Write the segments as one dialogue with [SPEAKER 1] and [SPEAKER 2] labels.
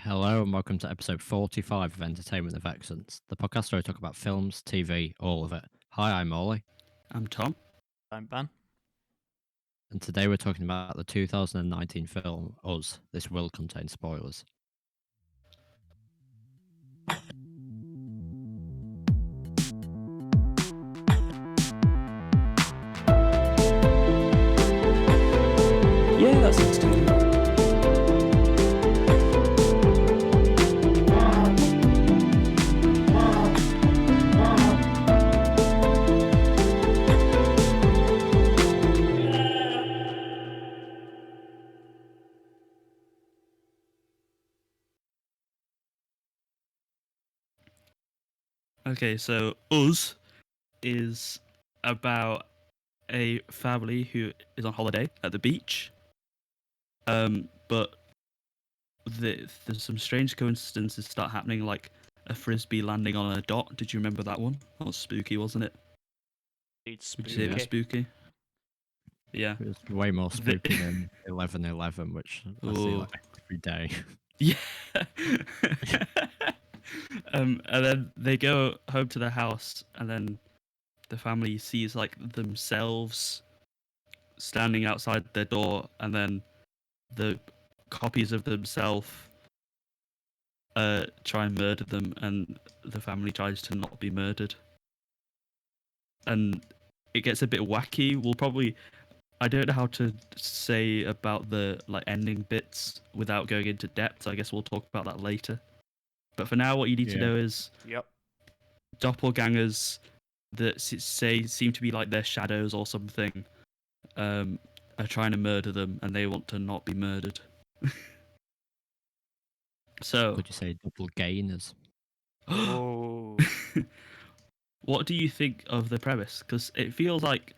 [SPEAKER 1] Hello and welcome to episode 45 of Entertainment of Excellence, the podcast where I talk about films, TV, all of it. Hi, I'm Ollie.
[SPEAKER 2] I'm Thom.
[SPEAKER 3] I'm Ben.
[SPEAKER 1] And today we're talking about the 2019 film, Us. This will contain spoilers.
[SPEAKER 2] Yeah, that's interesting. Okay, so Us is about a family who is on holiday at the beach. But there's some strange coincidences start happening, like a frisbee landing on a dot. Did you remember that one? That was spooky, wasn't it?
[SPEAKER 3] It's
[SPEAKER 2] Would you say it was spooky? Yeah.
[SPEAKER 1] It was way more spooky than 11/11, which I see like every day.
[SPEAKER 2] Yeah. And then they go home to their house, and then the family sees like themselves standing outside their door, and then the copies of themselves try and murder them, and the family tries to not be murdered. And it gets a bit wacky. I don't know how to say about the like ending bits without going into depth. I guess we'll talk about that later. But for now, what you need to know is doppelgangers that seem to be like their shadows or something are trying to murder them, and they want to not be murdered. So,
[SPEAKER 1] Would you say doppelgainers?
[SPEAKER 3] Oh.
[SPEAKER 2] What do you think of the premise? Because it feels like,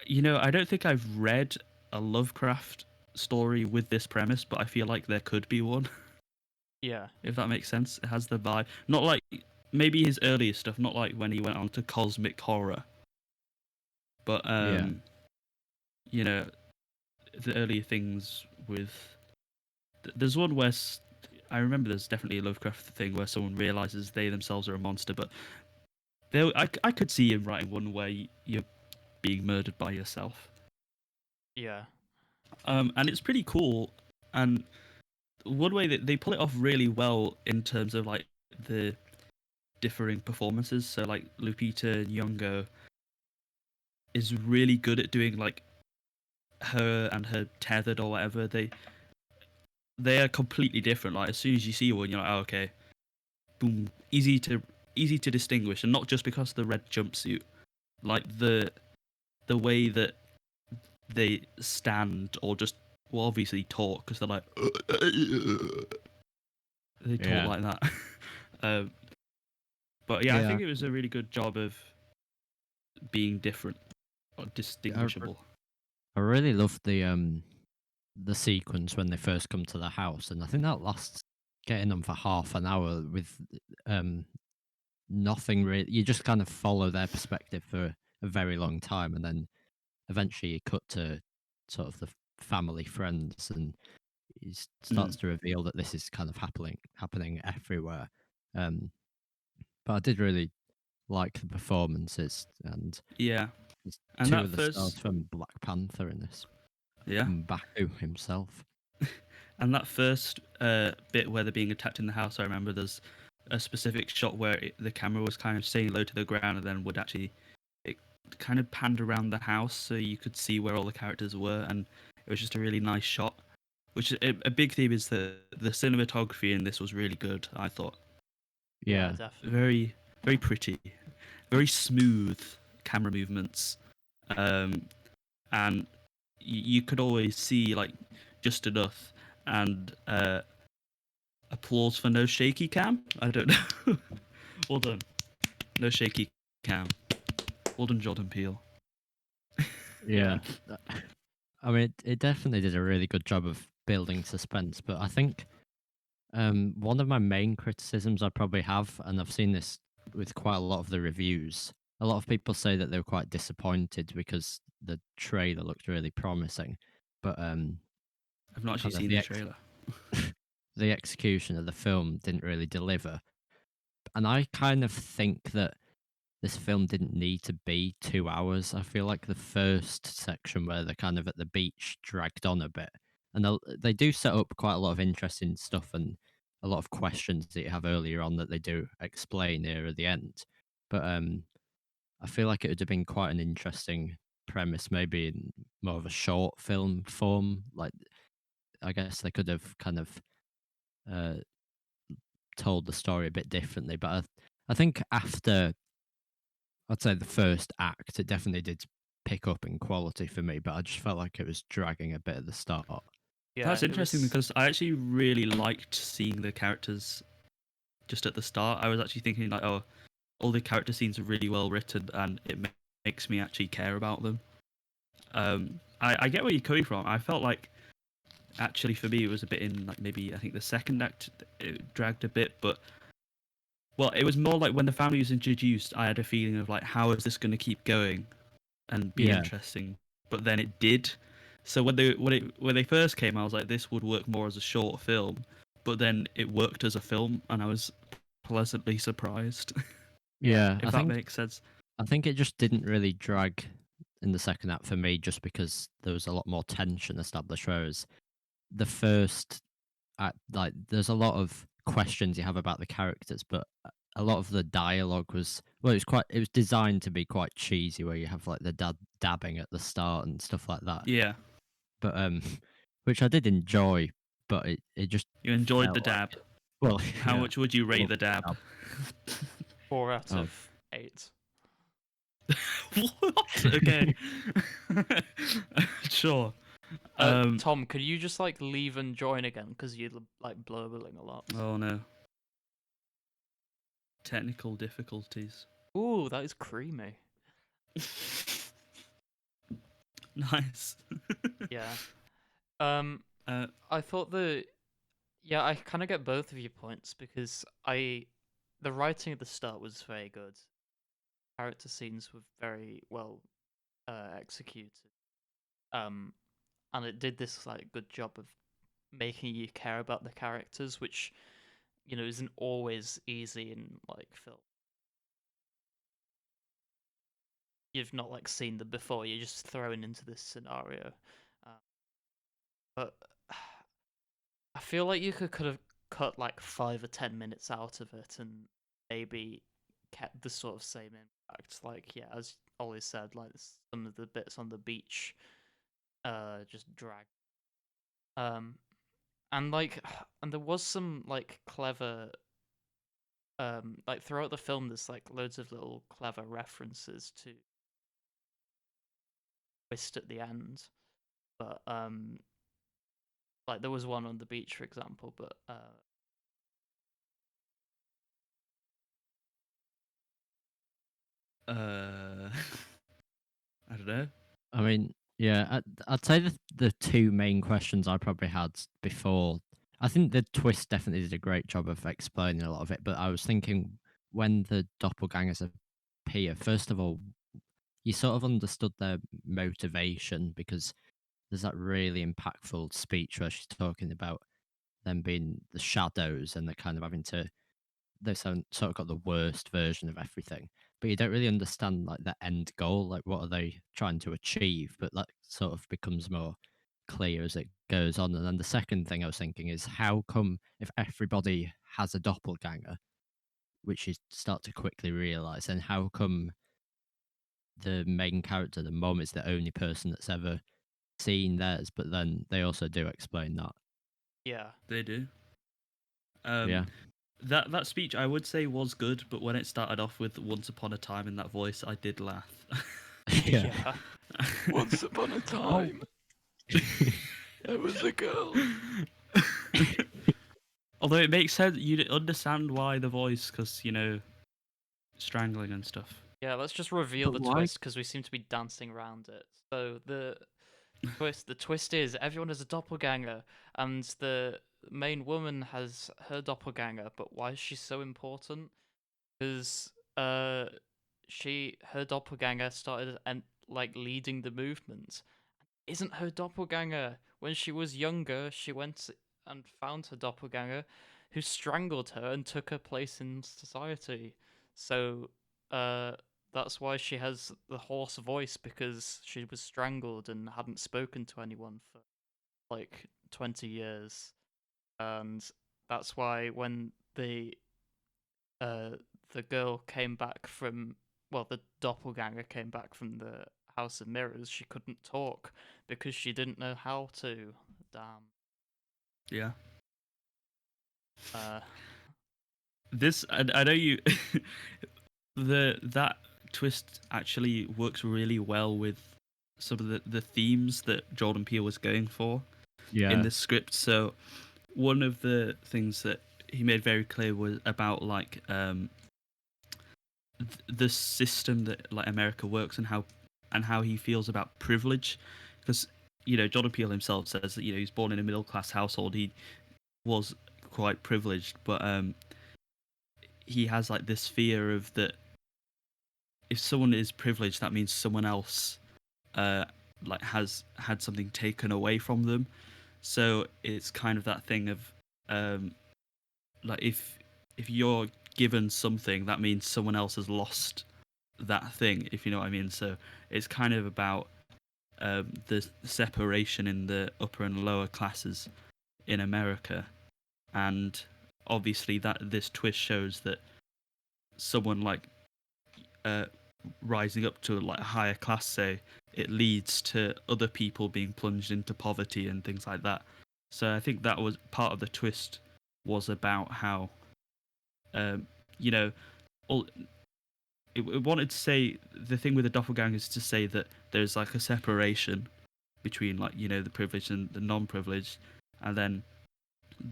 [SPEAKER 2] I don't think I've read a Lovecraft story with this premise, but I feel like there could be one.
[SPEAKER 3] Yeah.
[SPEAKER 2] If that makes sense. It has the vibe. Not like maybe his earlier stuff, not like when he went on to cosmic horror. But the earlier things with there's one where I remember there's definitely a Lovecraft thing where someone realizes they themselves are a monster, but I could see him writing one where you're being murdered by yourself.
[SPEAKER 3] Yeah.
[SPEAKER 2] And it's pretty cool, and one way that they pull it off really well in terms of like the differing performances. So like Lupita Nyong'o is really good at doing like her and her tethered or whatever. They are completely different. Like as soon as you see one, you're like, oh, okay, boom, easy to distinguish, and not just because of the red jumpsuit, like the way that they stand or just obviously talk, because they're like they talk like that. But I think it was a really good job of being different or distinguishable.
[SPEAKER 1] I really loved the sequence when they first come to the house, and I think that lasts getting them for half an hour with nothing really. You just kind of follow their perspective for a very long time, and then eventually you cut to sort of the family friends, and it starts to reveal that this is kind of happening everywhere. But I did really like the performances, and
[SPEAKER 2] and
[SPEAKER 1] two
[SPEAKER 2] that
[SPEAKER 1] of the stars from Black Panther in this. Baku himself.
[SPEAKER 2] And that first bit where they're being attacked in the house, I remember there's a specific shot where the camera was kind of staying low to the ground, and then it kind of panned around the house so you could see where all the characters were, and it was just a really nice shot. Which a big theme is the cinematography in this was really good, I thought.
[SPEAKER 1] Yeah,
[SPEAKER 3] definitely.
[SPEAKER 2] Very, very pretty, very smooth camera movements, and you could always see like just enough, and applause for no shaky cam. I don't know. Well done. No shaky cam. Well done, Jordan Peele.
[SPEAKER 1] Yeah. I mean, it definitely did a really good job of building suspense, but I think one of my main criticisms I probably have, and I've seen this with quite a lot of the reviews, a lot of people say that they were quite disappointed because the trailer looked really promising, but
[SPEAKER 2] I've not actually seen the trailer.
[SPEAKER 1] the execution of the film didn't really deliver. And I kind of think that this film didn't need to be 2 hours. I feel like the first section where they're kind of at the beach dragged on a bit. And they do set up quite a lot of interesting stuff and a lot of questions that you have earlier on that they do explain here at the end. But I feel like it would have been quite an interesting premise, maybe in more of a short film form. Like, I guess they could have kind of uh, told the story a bit differently. But I think after, I'd say the first act, it definitely did pick up in quality for me, but I just felt like it was dragging a bit at the start.
[SPEAKER 3] Yeah,
[SPEAKER 2] That's
[SPEAKER 3] it
[SPEAKER 2] interesting
[SPEAKER 3] was-
[SPEAKER 2] because I actually really liked seeing the characters just at the start. I was actually thinking like, oh, all the character scenes are really well written, and it makes me actually care about them. I get where you're coming from. I felt like actually for me it was a bit in like maybe I think the second act it dragged a bit, but well, it was more like when the family was introduced, I had a feeling of like, how is this going to keep going and be
[SPEAKER 1] Yeah.
[SPEAKER 2] interesting? But then it did. So when they first came, I was like, this would work more as a short film. But then it worked as a film, and I was pleasantly surprised.
[SPEAKER 1] Yeah,
[SPEAKER 2] if that makes sense.
[SPEAKER 1] I think it just didn't really drag in the second act for me, just because there was a lot more tension established. Whereas the first act, like, there's a lot of questions you have about the characters, but a lot of the dialogue was, well, it was designed to be quite cheesy, where you have like the dad dabbing at the start and stuff like that.
[SPEAKER 2] Yeah,
[SPEAKER 1] But which I did enjoy, but it just
[SPEAKER 2] you enjoyed
[SPEAKER 1] felt
[SPEAKER 2] the dab.
[SPEAKER 1] like, well,
[SPEAKER 2] How
[SPEAKER 1] yeah,
[SPEAKER 2] much would you rate
[SPEAKER 1] love
[SPEAKER 2] the dab?
[SPEAKER 3] 4 out
[SPEAKER 1] Oh.
[SPEAKER 3] of 8.
[SPEAKER 2] What? Okay. Sure.
[SPEAKER 3] Tom, could you just like leave and join again because you're like blurbling a lot?
[SPEAKER 2] Oh no. Technical difficulties.
[SPEAKER 3] Ooh, that is creamy.
[SPEAKER 2] Nice.
[SPEAKER 3] Yeah.
[SPEAKER 2] Uh,
[SPEAKER 3] I thought yeah, I kind of get both of your points because the writing at the start was very good. Character scenes were very well executed. And it did this like good job of making you care about the characters, which isn't always easy in like film. You've not like seen them before. You're just thrown into this scenario, but I feel like you could have cut like 5 or 10 minutes out of it and maybe kept the sort of same impact. Like, yeah, as Ollie said, like some of the bits on the beach, just drag. And like, and there was some like clever, like throughout the film, there's like loads of little clever references to twist at the end, but like there was one on the beach, for example, but
[SPEAKER 2] I don't know.
[SPEAKER 1] I mean, yeah, I'd say the two main questions I probably had before. I think the twist definitely did a great job of explaining a lot of it, but I was thinking when the doppelgangers appear, first of all, you sort of understood their motivation, because there's that really impactful speech where she's talking about them being the shadows and they're kind of having to, they've sort of got the worst version of everything, but you don't really understand like the end goal, like what are they trying to achieve, but that sort of becomes more clear as it goes on. And then the second thing I was thinking is, how come if everybody has a doppelganger, which you start to quickly realize, then how come the main character, the mom, is the only person that's ever seen theirs? But then they also do explain that.
[SPEAKER 3] yeah,
[SPEAKER 2] They do.
[SPEAKER 1] Yeah.
[SPEAKER 2] That speech I would say was good, but when it started off with "Once upon a time" in that voice, I did laugh.
[SPEAKER 3] yeah. Once upon a time, there was a girl.
[SPEAKER 2] Although it makes sense, you understand why the voice, because strangling and stuff.
[SPEAKER 3] Yeah, let's just reveal
[SPEAKER 1] But
[SPEAKER 3] the
[SPEAKER 1] why-
[SPEAKER 3] twist because we seem to be dancing around it. So the twist is everyone has a doppelganger, and the main woman has her doppelganger. But why is she so important? Because her doppelganger started and like leading the movement. Isn't her doppelganger when she was younger? She went and found her doppelganger, who strangled her and took her place in society. So, that's why she has the hoarse voice, because she was strangled and hadn't spoken to anyone for like 20 years. And that's why when uh the girl came back from, well, the doppelganger came back from the House of Mirrors, she couldn't talk because she didn't know how to. Damn.
[SPEAKER 2] Yeah.
[SPEAKER 3] Uh,
[SPEAKER 2] This I know you. That twist actually works really well with some of the themes that Jordan Peele was going for in
[SPEAKER 1] Yeah.
[SPEAKER 2] the script. So one of the things that he made very clear was about like the system that like America works, and how he feels about privilege, because Jordan Peele himself says that he's born in a middle class household. He was quite privileged, but he has like this fear of that if someone is privileged, that means someone else like has had something taken away from them. So it's kind of that thing of like if you're given something, that means someone else has lost that thing, if you know what I mean. So it's kind of about the separation in the upper and lower classes in America, and obviously that this twist shows that someone like rising up to like a higher class, say, it leads to other people being plunged into poverty and things like that. So I think that was part of the twist, was about how you know all it wanted to say, the thing with the doppelganger is to say that there's like a separation between like the privileged and the non-privileged, and then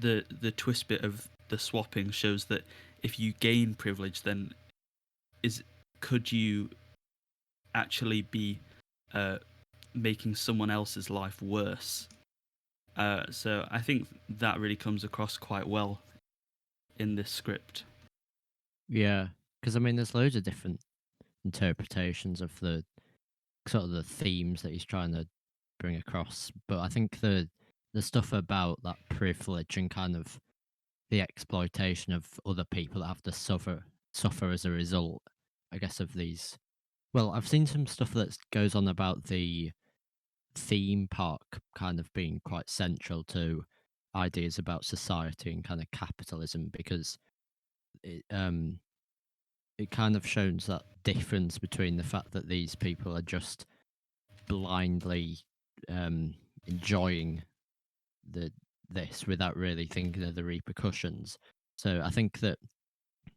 [SPEAKER 2] the twist bit of the swapping shows that if you gain privilege, then could you actually be making someone else's life worse? So I think that really comes across quite well in this script.
[SPEAKER 1] Yeah, because I mean, there's loads of different interpretations of the sort of the themes that he's trying to bring across, but I think the stuff about that privilege and kind of the exploitation of other people that have to suffer as a result, I guess, of these. Well, I've seen some stuff that goes on about the theme park kind of being quite central to ideas about society and kind of capitalism, because it it kind of shows that difference between the fact that these people are just blindly enjoying this without really thinking of the repercussions. So I think that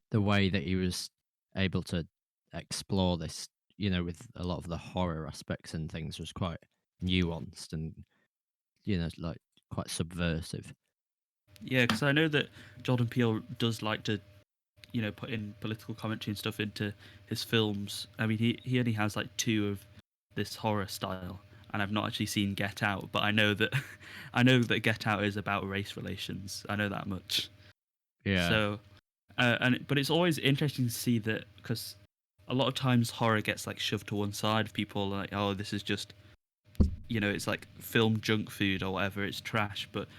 [SPEAKER 1] the way that he was able to explore this, with a lot of the horror aspects and things, was quite nuanced and like quite subversive.
[SPEAKER 2] Yeah, because I know that Jordan Peele does like to put in political commentary and stuff into his films. I mean, he only has like 2 of this horror style, and I've not actually seen Get Out, but I know that I know that Get Out is about race relations. I know that much.
[SPEAKER 1] Yeah.
[SPEAKER 2] So, but it's always interesting to see that, because a lot of times horror gets like shoved to one side. People are like, oh, this is just it's like film junk food or whatever. It's trash, but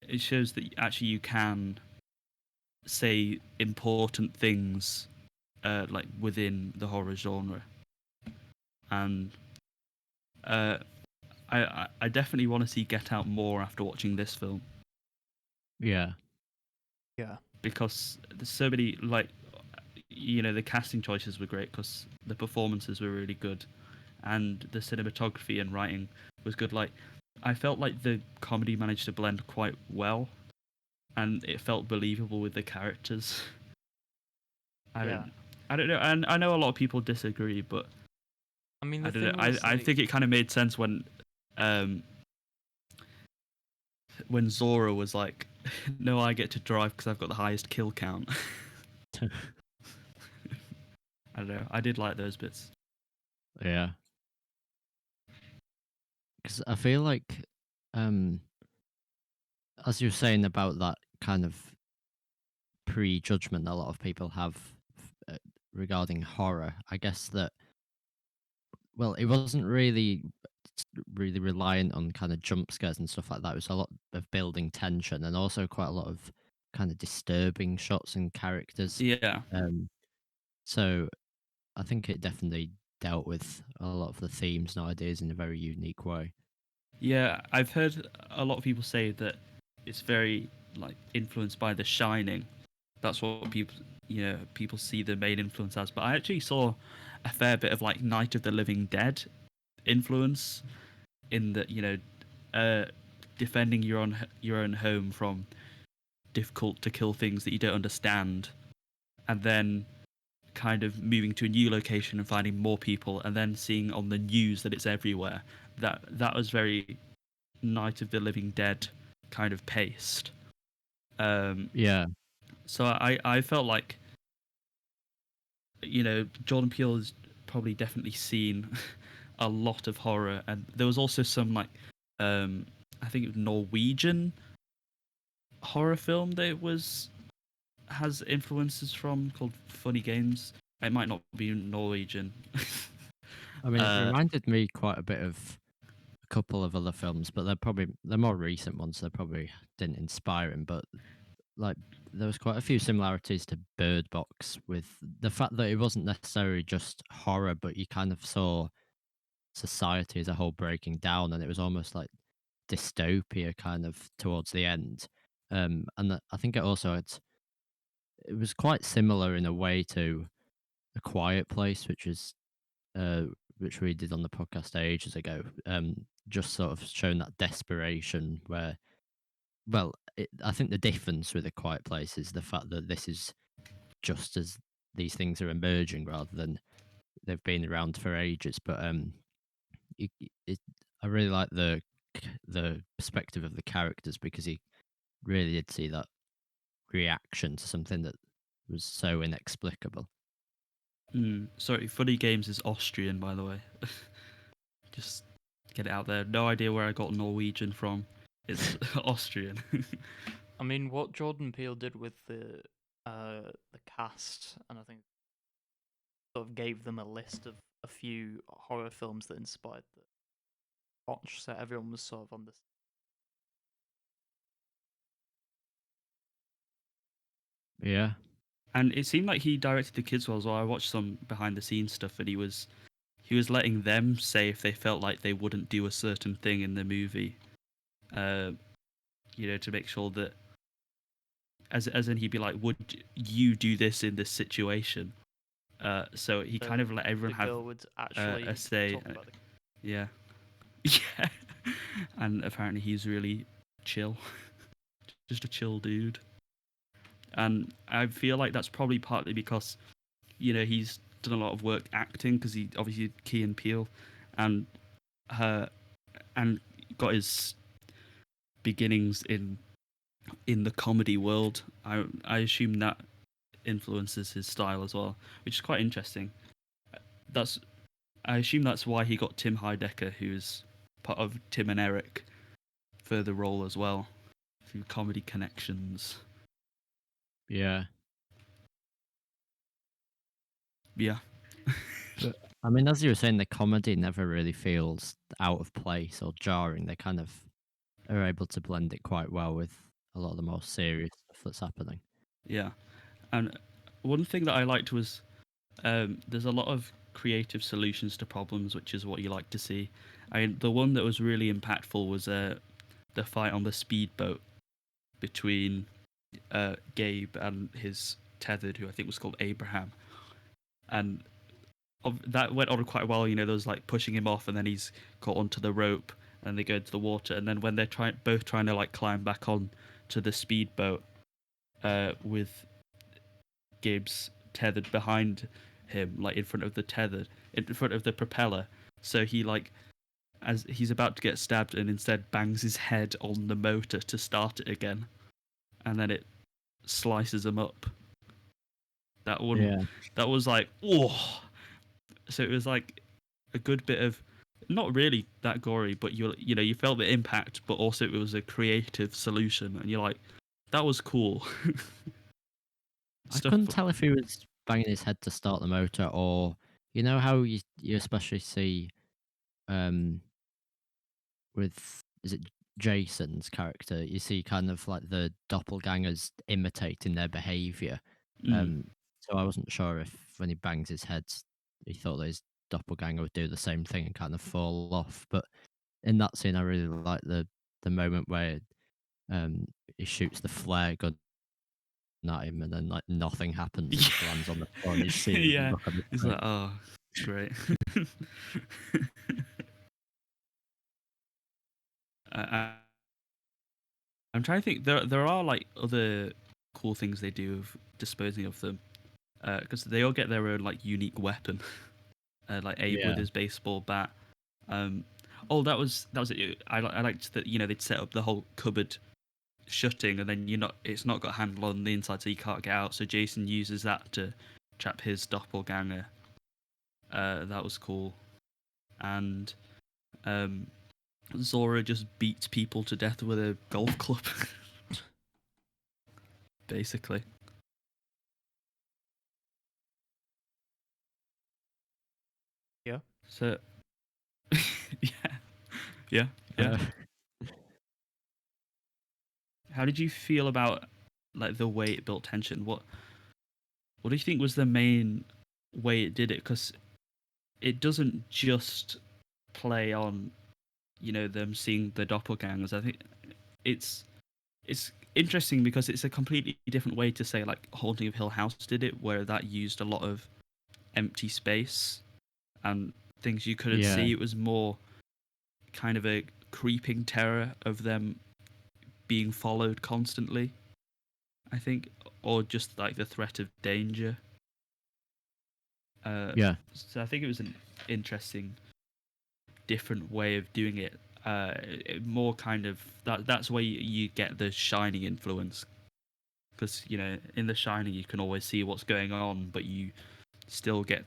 [SPEAKER 2] it shows that actually you can say important things like within the horror genre. And I definitely want to see Get Out more after watching this film,
[SPEAKER 1] Yeah.
[SPEAKER 3] yeah.
[SPEAKER 2] because there's so many like the casting choices were great because the performances were really good, and the cinematography and writing was good. Like, I felt like the comedy managed to blend quite well, and it felt believable with the characters. I don't know, and I know a lot of people disagree, but
[SPEAKER 3] I mean, the
[SPEAKER 2] I don't
[SPEAKER 3] thing
[SPEAKER 2] know.
[SPEAKER 3] was,
[SPEAKER 2] I think it kind of made sense when Zora was like, "No, I get to drive because I've got the highest kill count." I don't know. I did like those bits.
[SPEAKER 1] Yeah. Because I feel like, as you were saying about that kind of prejudgment that a lot of people have regarding horror, I guess that, well, it wasn't really really reliant on kind of jump scares and stuff like that. It was a lot of building tension and also quite a lot of kind of disturbing shots and characters.
[SPEAKER 2] Yeah.
[SPEAKER 1] Um, so I think it definitely dealt with a lot of the themes and ideas in a very unique way.
[SPEAKER 2] Yeah, I've heard a lot of people say that it's very like influenced by The Shining. That's what people see the main influence as. But I actually saw a fair bit of like Night of the Living Dead influence in that, defending your own home from difficult to kill things that you don't understand, and then kind of moving to a new location and finding more people, and then seeing on the news that it's everywhere. That was very Night of the Living Dead kind of paced.
[SPEAKER 1] Yeah,
[SPEAKER 2] So I felt like, Jordan Peele has probably definitely seen a lot of horror, and there was also some like I think it was Norwegian horror film that has influences from, called Funny Games. It might not be Norwegian.
[SPEAKER 1] I mean, it
[SPEAKER 2] uh,
[SPEAKER 1] reminded me quite a bit of a couple of other films, but they're more recent ones. They probably didn't inspire him, but like there was quite a few similarities to Bird Box with the fact that it wasn't necessarily just horror, but you kind of saw society as a whole breaking down, and it was almost like dystopia kind of towards the end. I think it was quite similar in a way to A Quiet Place, uh, which we did on the podcast ages ago. Just sort of showing that desperation where, well, I think the difference with A Quiet Place is the fact that this is just as these things are emerging rather than they've been around for ages. But it, it, I really like the perspective of the characters because he really did see that reaction to something that was so inexplicable.
[SPEAKER 2] sorry, Funny Games is Austrian, by the way. Just get it out there. No idea where I got Norwegian from. It's Austrian.
[SPEAKER 3] I mean, what Jordan Peele did with the cast, and I think sort of gave them a list of a few horror films that inspired the watch, so everyone was sort of on this.
[SPEAKER 1] Yeah,
[SPEAKER 2] And it seemed like he directed the kids well as well. I watched some behind the scenes stuff, and he was letting them say if they felt like they wouldn't do a certain thing in the movie, uh, to make sure that, as in he'd be like, would you do this in this situation? So he kind of let
[SPEAKER 3] The
[SPEAKER 2] everyone have
[SPEAKER 3] girl would actually
[SPEAKER 2] a say.
[SPEAKER 3] talk about the.
[SPEAKER 2] Yeah, yeah. And apparently he's really chill, just a chill dude. And I feel like that's probably partly because, he's done a lot of work acting, because he obviously did Key and Peele, and and got his beginnings in the comedy world. I assume that influences his style as well, which is quite interesting. That's I assume that's why he got Tim Heidecker, who's part of Tim and Eric, for the role as well, through comedy connections.
[SPEAKER 1] yeah.
[SPEAKER 2] Yeah.
[SPEAKER 1] But I mean, as you were saying, the comedy never really feels out of place or jarring. They kind of are able to blend it quite well with a lot of the more serious stuff that's happening.
[SPEAKER 2] Yeah. And one thing that I liked was, there's a lot of creative solutions to problems, which is what you like to see. The one that was really impactful was the fight on the speedboat between Gabe and his tethered, who I think was called Abraham, and that went on quite well. There was like pushing him off, and then he's caught onto the rope, and they go into the water, and then when they're both trying to like climb back on to the speedboat, with Gibbs tethered behind him, like in front of the propeller. So he like, as he's about to get stabbed, and instead bangs his head on the motor to start it again, and then it slices him up. That one,
[SPEAKER 1] Yeah,
[SPEAKER 2] that was like, oh. So it was like a good bit of, not really that gory, but you felt the impact, but also it was a creative solution, and you're like, that was cool.
[SPEAKER 1] I
[SPEAKER 2] Stuff.
[SPEAKER 1] couldn't tell if he was banging his head to start the motor or you know how you especially see um with is it Jason's character, you see kind of like the doppelgangers imitating their behavior.
[SPEAKER 2] Mm.
[SPEAKER 1] So I wasn't sure if when he bangs his head, he thought that his doppelganger would do the same thing and kind of fall off. But in that scene, I really like the moment where he shoots the flare gun at him, and then like nothing happens. It just lands on the floor, and you see the
[SPEAKER 2] Yeah,
[SPEAKER 1] look on his
[SPEAKER 2] it's
[SPEAKER 1] face.
[SPEAKER 2] like, oh, great. I, I'm trying to think. There are like other cool things they do of disposing of them, because they all get their own like unique weapon. Like Abe with
[SPEAKER 1] Yeah,
[SPEAKER 2] his baseball bat. Um, oh, that was it. I liked that, they'd set up the whole cupboard shutting, and then it's not got a handle on the inside, so you can't get out. So Jason uses that to trap his doppelganger. That was cool. And Zora just beats people to death with a golf club, basically.
[SPEAKER 3] Yeah.
[SPEAKER 2] So, yeah, yeah, yeah.
[SPEAKER 1] uh,
[SPEAKER 2] How did you feel about like the way it built tension? What do you think was the main way it did it? Because it doesn't just play on, them seeing the doppelgangers. I think it's it's interesting because it's a completely different way to say like Haunting of Hill House did it, where that used a lot of empty space and things you couldn't
[SPEAKER 1] yeah,
[SPEAKER 2] see. It was more kind of a creeping terror of them being followed constantly, I think, or just like the threat of danger.
[SPEAKER 1] yeah,
[SPEAKER 2] So I think it was an interesting, different way of doing it. More kind of that's where you get the Shining influence, because in the Shining you can always see what's going on, but you still get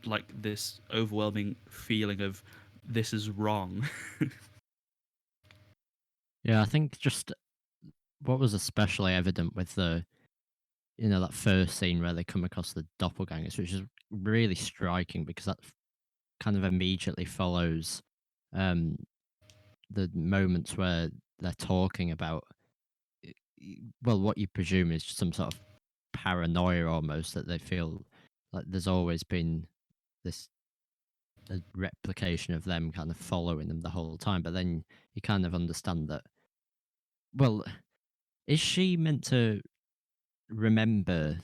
[SPEAKER 2] like this overwhelming feeling of this is wrong.
[SPEAKER 1] yeah. I think just what was especially evident with that first scene where they come across the doppelgangers, which is really striking because that kind of immediately follows um, the moments where they're talking about, well, what you presume is some sort of paranoia almost, that they feel like there's always been this a replication of them kind of following them the whole time. But then you kind of understand that, well, is she meant to remember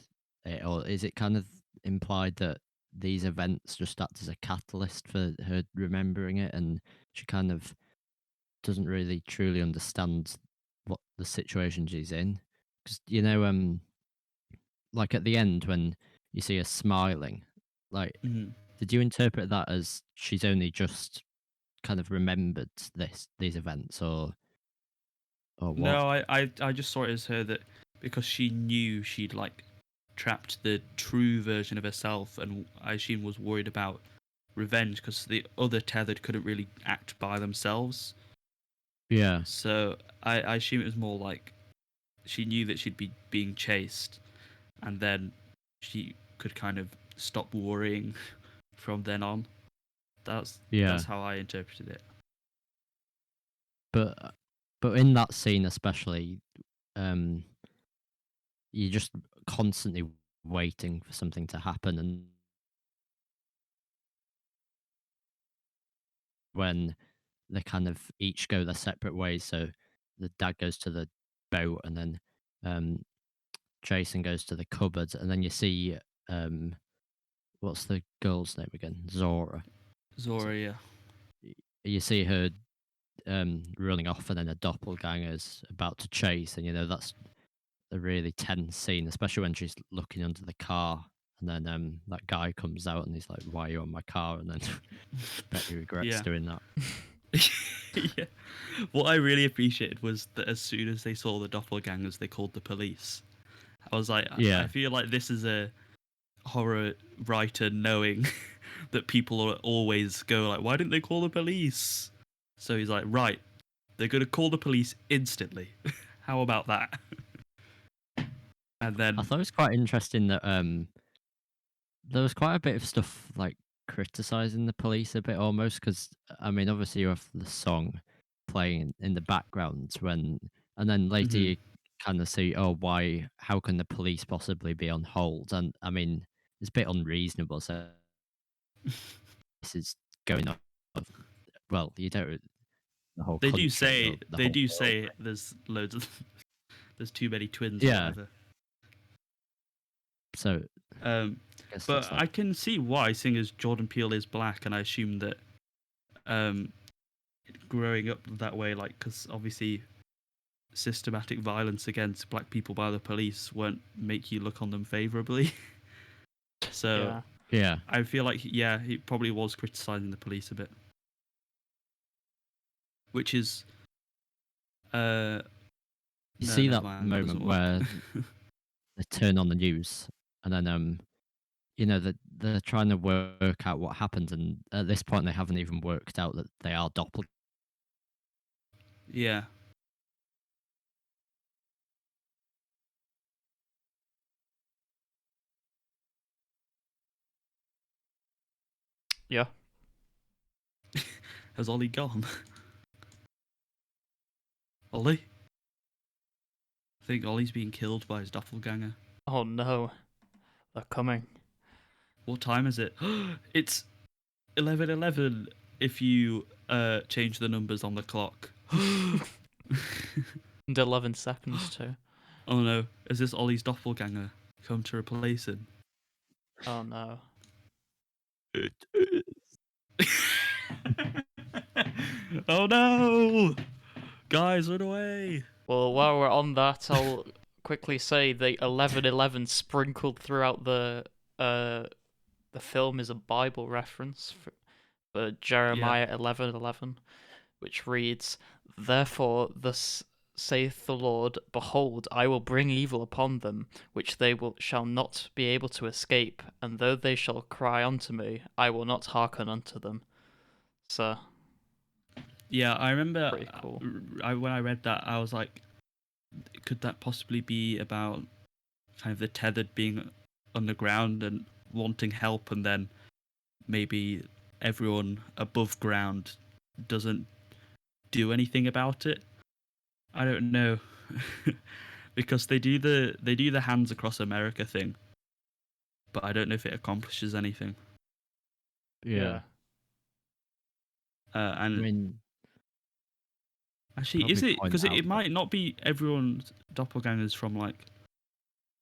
[SPEAKER 1] it, or is it kind of implied that these events just act as a catalyst for her remembering it, and she kind of doesn't really truly understand what the situation she's in? Because like at the end when you see her smiling, like,
[SPEAKER 2] Mhm.
[SPEAKER 1] did you interpret that as she's only just kind of remembered these events, or what?
[SPEAKER 2] No, I just saw it as her that because she knew she'd like trapped the true version of herself, and I assume was worried about revenge because the other tethered couldn't really act by themselves.
[SPEAKER 1] Yeah,
[SPEAKER 2] So I assume it was more like she knew that she'd be being chased, and then she could kind of stop worrying from then on. That's
[SPEAKER 1] yeah.
[SPEAKER 2] how I interpreted it.
[SPEAKER 1] But in that scene especially, um, you're just constantly waiting for something to happen, and when they kind of each go their separate ways, so the dad goes to the boat, and then um, Jason goes to the cupboard, and then you see what's the girl's name again? Zora. So
[SPEAKER 2] Zora, yeah.
[SPEAKER 1] you see her running off, and then a doppelganger's about to chase, and that's a really tense scene, especially when she's looking under the car, and then that guy comes out and he's like, "Why are you on my car?" And then bet he regrets
[SPEAKER 2] Yeah.
[SPEAKER 1] doing that.
[SPEAKER 2] Yeah. What I really appreciated was that as soon as they saw the doppelgangers, they called the police. I was like, I
[SPEAKER 1] Yeah,
[SPEAKER 2] feel like this is a horror writer knowing that people will always go like, why didn't they call the police? So he's like, right, they're going to call the police instantly. How about that? And
[SPEAKER 1] I
[SPEAKER 2] then,
[SPEAKER 1] thought it was quite interesting that there was quite a bit of stuff like criticizing the police a bit almost, because I mean, obviously you have the song, playing in the background and then later
[SPEAKER 2] Mhm.
[SPEAKER 1] you kind of see, oh, how can the police possibly be on hold? And I mean, it's a bit unreasonable. So this is going on. Well, you don't the whole
[SPEAKER 2] They do
[SPEAKER 1] country
[SPEAKER 2] say
[SPEAKER 1] or the whole world.
[SPEAKER 2] there's loads of there's too many twins or
[SPEAKER 1] Yeah.
[SPEAKER 2] whatever.
[SPEAKER 1] So
[SPEAKER 2] Um,
[SPEAKER 1] I guess
[SPEAKER 2] but
[SPEAKER 1] that's like
[SPEAKER 2] I can see why, seeing as Jordan Peele is black, and I assume that um, growing up that way, like, because obviously systematic violence against black people by the police won't make you look on them favorably. So
[SPEAKER 3] Yeah.
[SPEAKER 1] yeah.
[SPEAKER 2] I feel like, yeah, he probably was criticizing the police a bit, which is
[SPEAKER 1] You
[SPEAKER 2] no,
[SPEAKER 1] see
[SPEAKER 2] never
[SPEAKER 1] that
[SPEAKER 2] mind, that doesn't
[SPEAKER 1] moment
[SPEAKER 2] work.
[SPEAKER 1] where they turn on the news and then you know that they're trying to work out what happened, and at this point they haven't even worked out that they are doppelgangers.
[SPEAKER 2] Yeah.
[SPEAKER 3] Yeah.
[SPEAKER 2] Has Ollie gone? Ollie? I think Ollie's being killed by his doppelganger.
[SPEAKER 3] Oh no, they're coming.
[SPEAKER 2] What time is it? It's 11:11 if you change the numbers on the clock.
[SPEAKER 3] And 11 seconds too.
[SPEAKER 2] Oh no, is this Ollie's doppelganger come to replace him?
[SPEAKER 3] Oh no.
[SPEAKER 2] Oh no! Guys, run away!
[SPEAKER 3] Well, while we're on that, I'll quickly say the 11:11 sprinkled throughout the film is a Bible reference for
[SPEAKER 2] Yeah.
[SPEAKER 3] Jeremiah 11:11, which reads, "Therefore thus saith the Lord, Behold, I will bring evil upon them, which shall not be able to escape, and though they shall cry unto me, I will not hearken unto them." So,
[SPEAKER 2] Yeah, I remember
[SPEAKER 3] pretty cool.
[SPEAKER 2] when I read that, I was like, could that possibly be about kind of the tethered being underground and wanting help, and then maybe everyone above ground doesn't do anything about it? I don't know. Because they do the hands across America thing, but I don't know if it accomplishes anything.
[SPEAKER 1] Yeah. I
[SPEAKER 2] And
[SPEAKER 1] mean,
[SPEAKER 2] actually, is
[SPEAKER 1] probably
[SPEAKER 2] it
[SPEAKER 1] point
[SPEAKER 2] because
[SPEAKER 1] out
[SPEAKER 2] it
[SPEAKER 1] that
[SPEAKER 2] might not be everyone's doppelgangers from like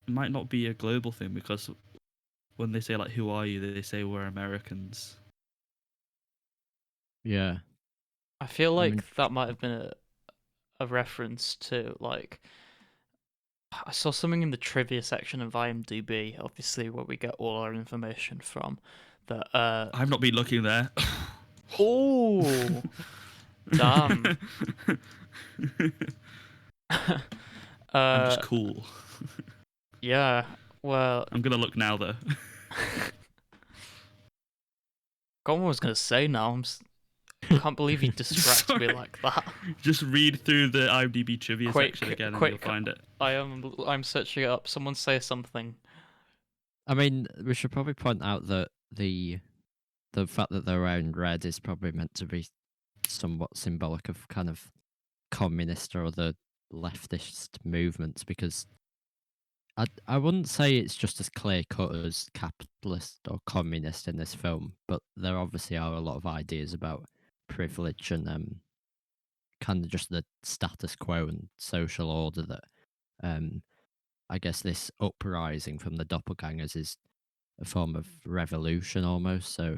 [SPEAKER 2] it might not be a global thing, because when they say like who are you, they say we're Americans.
[SPEAKER 1] yeah.
[SPEAKER 3] I feel
[SPEAKER 1] I mean,
[SPEAKER 3] like that might have been a reference to, like, I saw something in the trivia section of IMDb, obviously where we get all our information from, that
[SPEAKER 2] I've not been looking there.
[SPEAKER 3] oh damn.
[SPEAKER 2] I'm just
[SPEAKER 3] uh
[SPEAKER 2] cool.
[SPEAKER 3] yeah, well,
[SPEAKER 2] I'm gonna look now though.
[SPEAKER 3] God, what was gonna say now. Can't believe you distract me
[SPEAKER 2] Sorry.
[SPEAKER 3] like that.
[SPEAKER 2] Just read through the IMDb trivia section again, and you'll
[SPEAKER 3] Quick,
[SPEAKER 2] find it.
[SPEAKER 3] I'm searching it up. Someone say something.
[SPEAKER 1] I mean, we should probably point out that the fact that they're wearing red is probably meant to be somewhat symbolic of kind of communist or other leftist movements, because I wouldn't say it's just as clear cut as capitalist or communist in this film, but there obviously are a lot of ideas about privilege and kind of just the status quo and social order that I guess this uprising from the doppelgangers is a form of revolution almost. So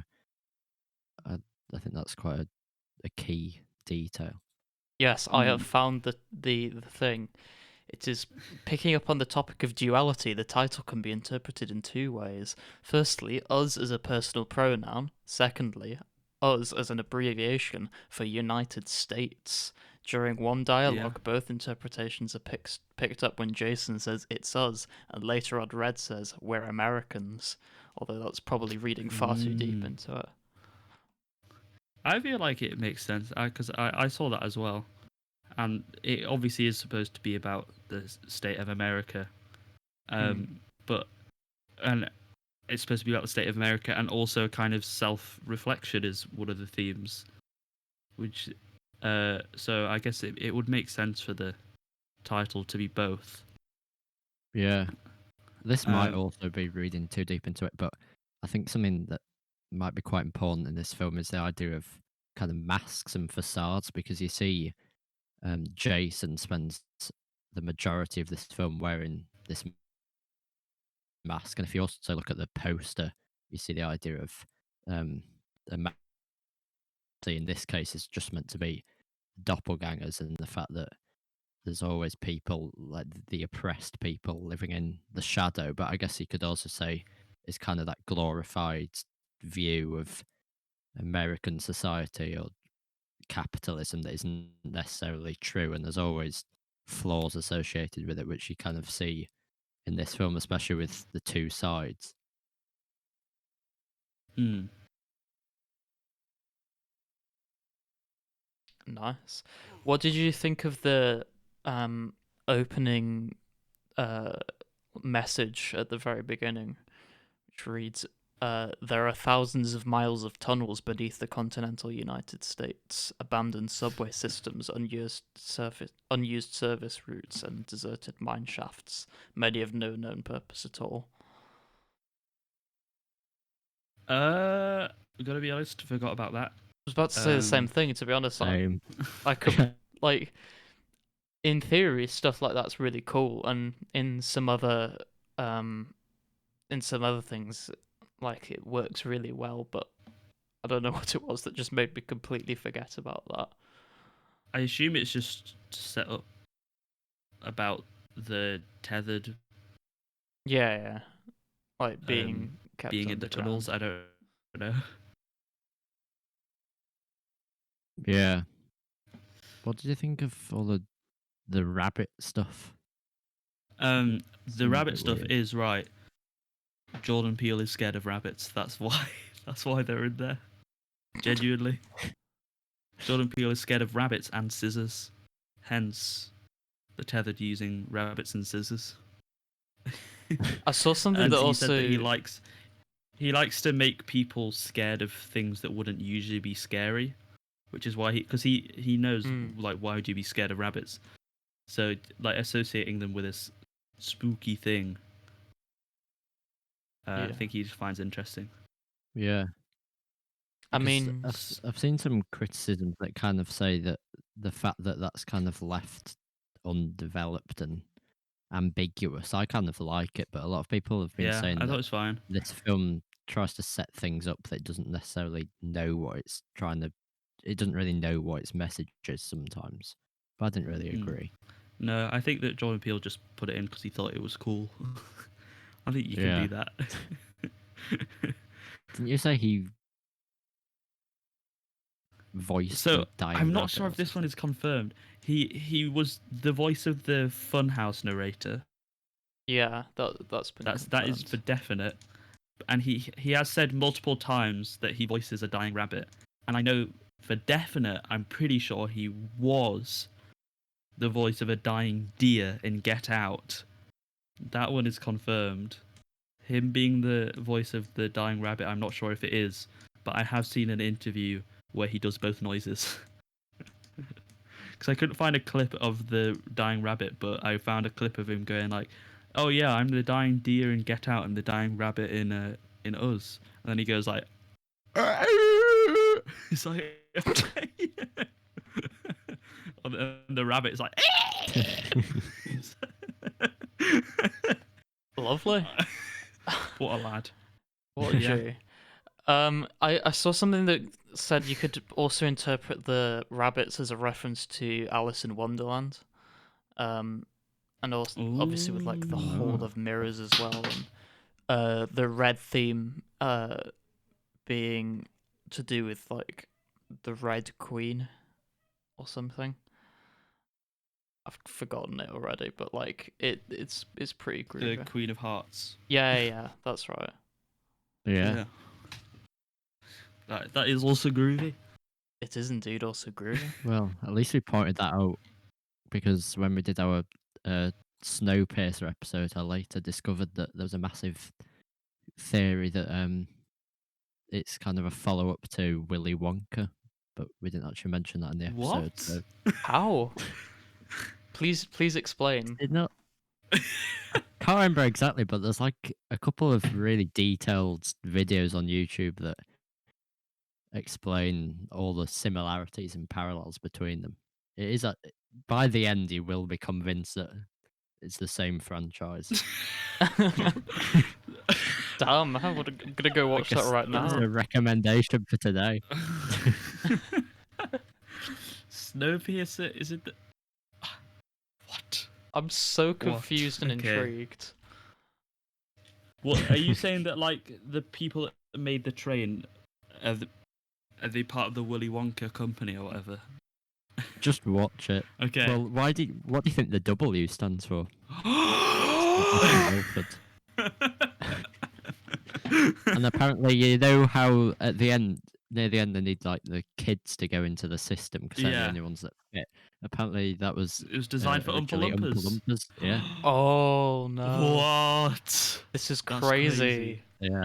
[SPEAKER 1] I, I think that's quite a key detail.
[SPEAKER 3] Yes, I have found the thing. It is picking up on the topic of duality. The title can be interpreted in two ways. Firstly, us as a personal pronoun. Secondly, us as an abbreviation for United States. During one dialogue, both interpretations are picked up when Jason says it's us, and later on Red says we're Americans. Although that's probably reading far too deep into it.
[SPEAKER 2] I feel like it makes sense because I saw that as well, and it obviously is supposed to be about the state of America, but and it's supposed to be about the state of America, and also kind of self-reflection is one of the themes, which So I guess it would make sense for the title to be both.
[SPEAKER 1] Yeah. This might
[SPEAKER 2] Um,
[SPEAKER 1] also be reading too deep into it, but I think something that might be quite important in this film is the idea of kind of masks and facades, because you see Jason spends the majority of this film wearing this mask, and if you also look at the poster, you see the idea of a mask. In this case, is just meant to be doppelgangers, and the fact that there's always people like the oppressed people living in the shadow. But I guess you could also say it's kind of that glorified view of American society or capitalism that isn't necessarily true, and there's always flaws associated with it, which you kind of see in this film, especially with the two sides.
[SPEAKER 2] hmm.
[SPEAKER 3] Nice. What did you think of the opening message at the very beginning, which reads, "There are thousands of miles of tunnels beneath the continental United States, abandoned subway systems, unused service routes, and deserted mine shafts, many of no known purpose at all."
[SPEAKER 2] I gotta be honest, forgot about that.
[SPEAKER 3] I was about to say the same
[SPEAKER 2] Um,
[SPEAKER 3] thing. To be honest,
[SPEAKER 1] Same.
[SPEAKER 3] I could like in theory stuff like that's really cool, and um in some other things, like it works really well, but I don't know what it was that just made me completely forget about that.
[SPEAKER 2] I assume it's just set up about the tethered
[SPEAKER 3] Yeah, yeah. Like
[SPEAKER 2] um,
[SPEAKER 3] being kept
[SPEAKER 2] being in the
[SPEAKER 3] underground.
[SPEAKER 2] tunnels. I don't know.
[SPEAKER 1] Yeah. What did you think of all the rabbit stuff?
[SPEAKER 2] The
[SPEAKER 1] Seemed a
[SPEAKER 2] rabbit
[SPEAKER 1] bit
[SPEAKER 2] stuff
[SPEAKER 1] weird.
[SPEAKER 2] is right. Jordan Peele is scared of rabbits. That's why. That's why they're in there. Genuinely, Jordan Peele is scared of rabbits and scissors. Hence, the tethered using rabbits and scissors.
[SPEAKER 3] I saw something
[SPEAKER 2] And
[SPEAKER 3] that
[SPEAKER 2] he said that
[SPEAKER 3] also
[SPEAKER 2] he likes to make people scared of things that wouldn't usually be scary, which is why he knows like why would you be scared of rabbits? So like associating them with this spooky thing, I
[SPEAKER 3] yeah.
[SPEAKER 2] think he just finds interesting.
[SPEAKER 1] Yeah.
[SPEAKER 3] I
[SPEAKER 1] Because
[SPEAKER 3] mean,
[SPEAKER 1] I've seen some criticisms that kind of say that the fact that that's kind of left undeveloped and ambiguous, I kind of like it, but a lot of people have been
[SPEAKER 2] Yeah,
[SPEAKER 1] saying
[SPEAKER 2] I thought
[SPEAKER 1] that
[SPEAKER 2] it was fine.
[SPEAKER 1] this film tries to set things up that it doesn't necessarily know what it's trying to. It doesn't really know what its message is sometimes. But I didn't really
[SPEAKER 2] Mm.
[SPEAKER 1] agree.
[SPEAKER 2] No, I think that Jordan Peele just put it in because he thought it was cool. I think you can
[SPEAKER 1] Yeah.
[SPEAKER 2] do that.
[SPEAKER 1] Didn't you say he voiced
[SPEAKER 2] So
[SPEAKER 1] the dying
[SPEAKER 2] I'm not
[SPEAKER 1] rabbit
[SPEAKER 2] sure
[SPEAKER 1] or
[SPEAKER 2] if this one
[SPEAKER 1] something?
[SPEAKER 2] is confirmed. He was the voice of the Funhouse narrator.
[SPEAKER 3] yeah, that's been
[SPEAKER 2] That is for
[SPEAKER 3] confirmed.
[SPEAKER 2] definite. And he has said multiple times that he voices a dying rabbit. And I know for definite, I'm pretty sure he was the voice of a dying deer in Get Out. That one is confirmed. Him being the voice of the dying rabbit, I'm not sure if it is, but I have seen an interview where he does both noises. Because I couldn't find a clip of the dying rabbit, but I found a clip of him going like, "Oh yeah, I'm the dying deer in Get Out and the dying rabbit in Us," and then he goes like, "It's like," and the rabbit is like,
[SPEAKER 3] Lovely.
[SPEAKER 2] "What a lad!"
[SPEAKER 3] What a
[SPEAKER 2] Yeah.
[SPEAKER 3] G. I saw something that said you could also interpret the rabbits as a reference to Alice in Wonderland. And also obviously with like the Hall
[SPEAKER 1] Oh.
[SPEAKER 3] of Mirrors as well, and the red theme being to do with like the Red Queen or something. I've forgotten it already, but like it's pretty
[SPEAKER 2] The
[SPEAKER 3] groovy.
[SPEAKER 2] Queen of Hearts.
[SPEAKER 3] Yeah, that's right.
[SPEAKER 1] Yeah.
[SPEAKER 2] That is also groovy.
[SPEAKER 3] It is indeed also groovy.
[SPEAKER 1] Well, at least we pointed that out, because when we did our Snowpiercer episode, I later discovered that there was a massive theory that it's kind of a follow up to Willy Wonka, but we didn't actually mention that in the episode.
[SPEAKER 2] What?
[SPEAKER 1] So
[SPEAKER 3] How? Please explain.
[SPEAKER 1] did not. Can't remember exactly, but there's like a couple of really detailed videos on YouTube that explain all the similarities and parallels between them. It is by the end you will be convinced that it's the same franchise.
[SPEAKER 3] Damn, I'm gonna go watch that
[SPEAKER 1] guess
[SPEAKER 3] right
[SPEAKER 1] that's
[SPEAKER 3] now.
[SPEAKER 1] a recommendation for today.
[SPEAKER 2] Snowpiercer, is it? What?
[SPEAKER 3] I'm so confused and
[SPEAKER 2] Okay.
[SPEAKER 3] intrigued.
[SPEAKER 2] What are you saying that like the people that made the train are they part of the Willy Wonka company or whatever?
[SPEAKER 1] Just watch it.
[SPEAKER 2] Okay.
[SPEAKER 1] Well, what do you think the W stands for? And apparently, you know how at the end, near the end, they need like the kids to go into the system because they're the
[SPEAKER 2] Yeah.
[SPEAKER 1] only ones that fit. Apparently, that was
[SPEAKER 2] It was designed for Oompa
[SPEAKER 1] originally
[SPEAKER 2] Loompas.
[SPEAKER 1] Loompas. Yeah,
[SPEAKER 3] Oh no!
[SPEAKER 2] What?
[SPEAKER 3] This is
[SPEAKER 2] That's
[SPEAKER 3] crazy.
[SPEAKER 1] yeah.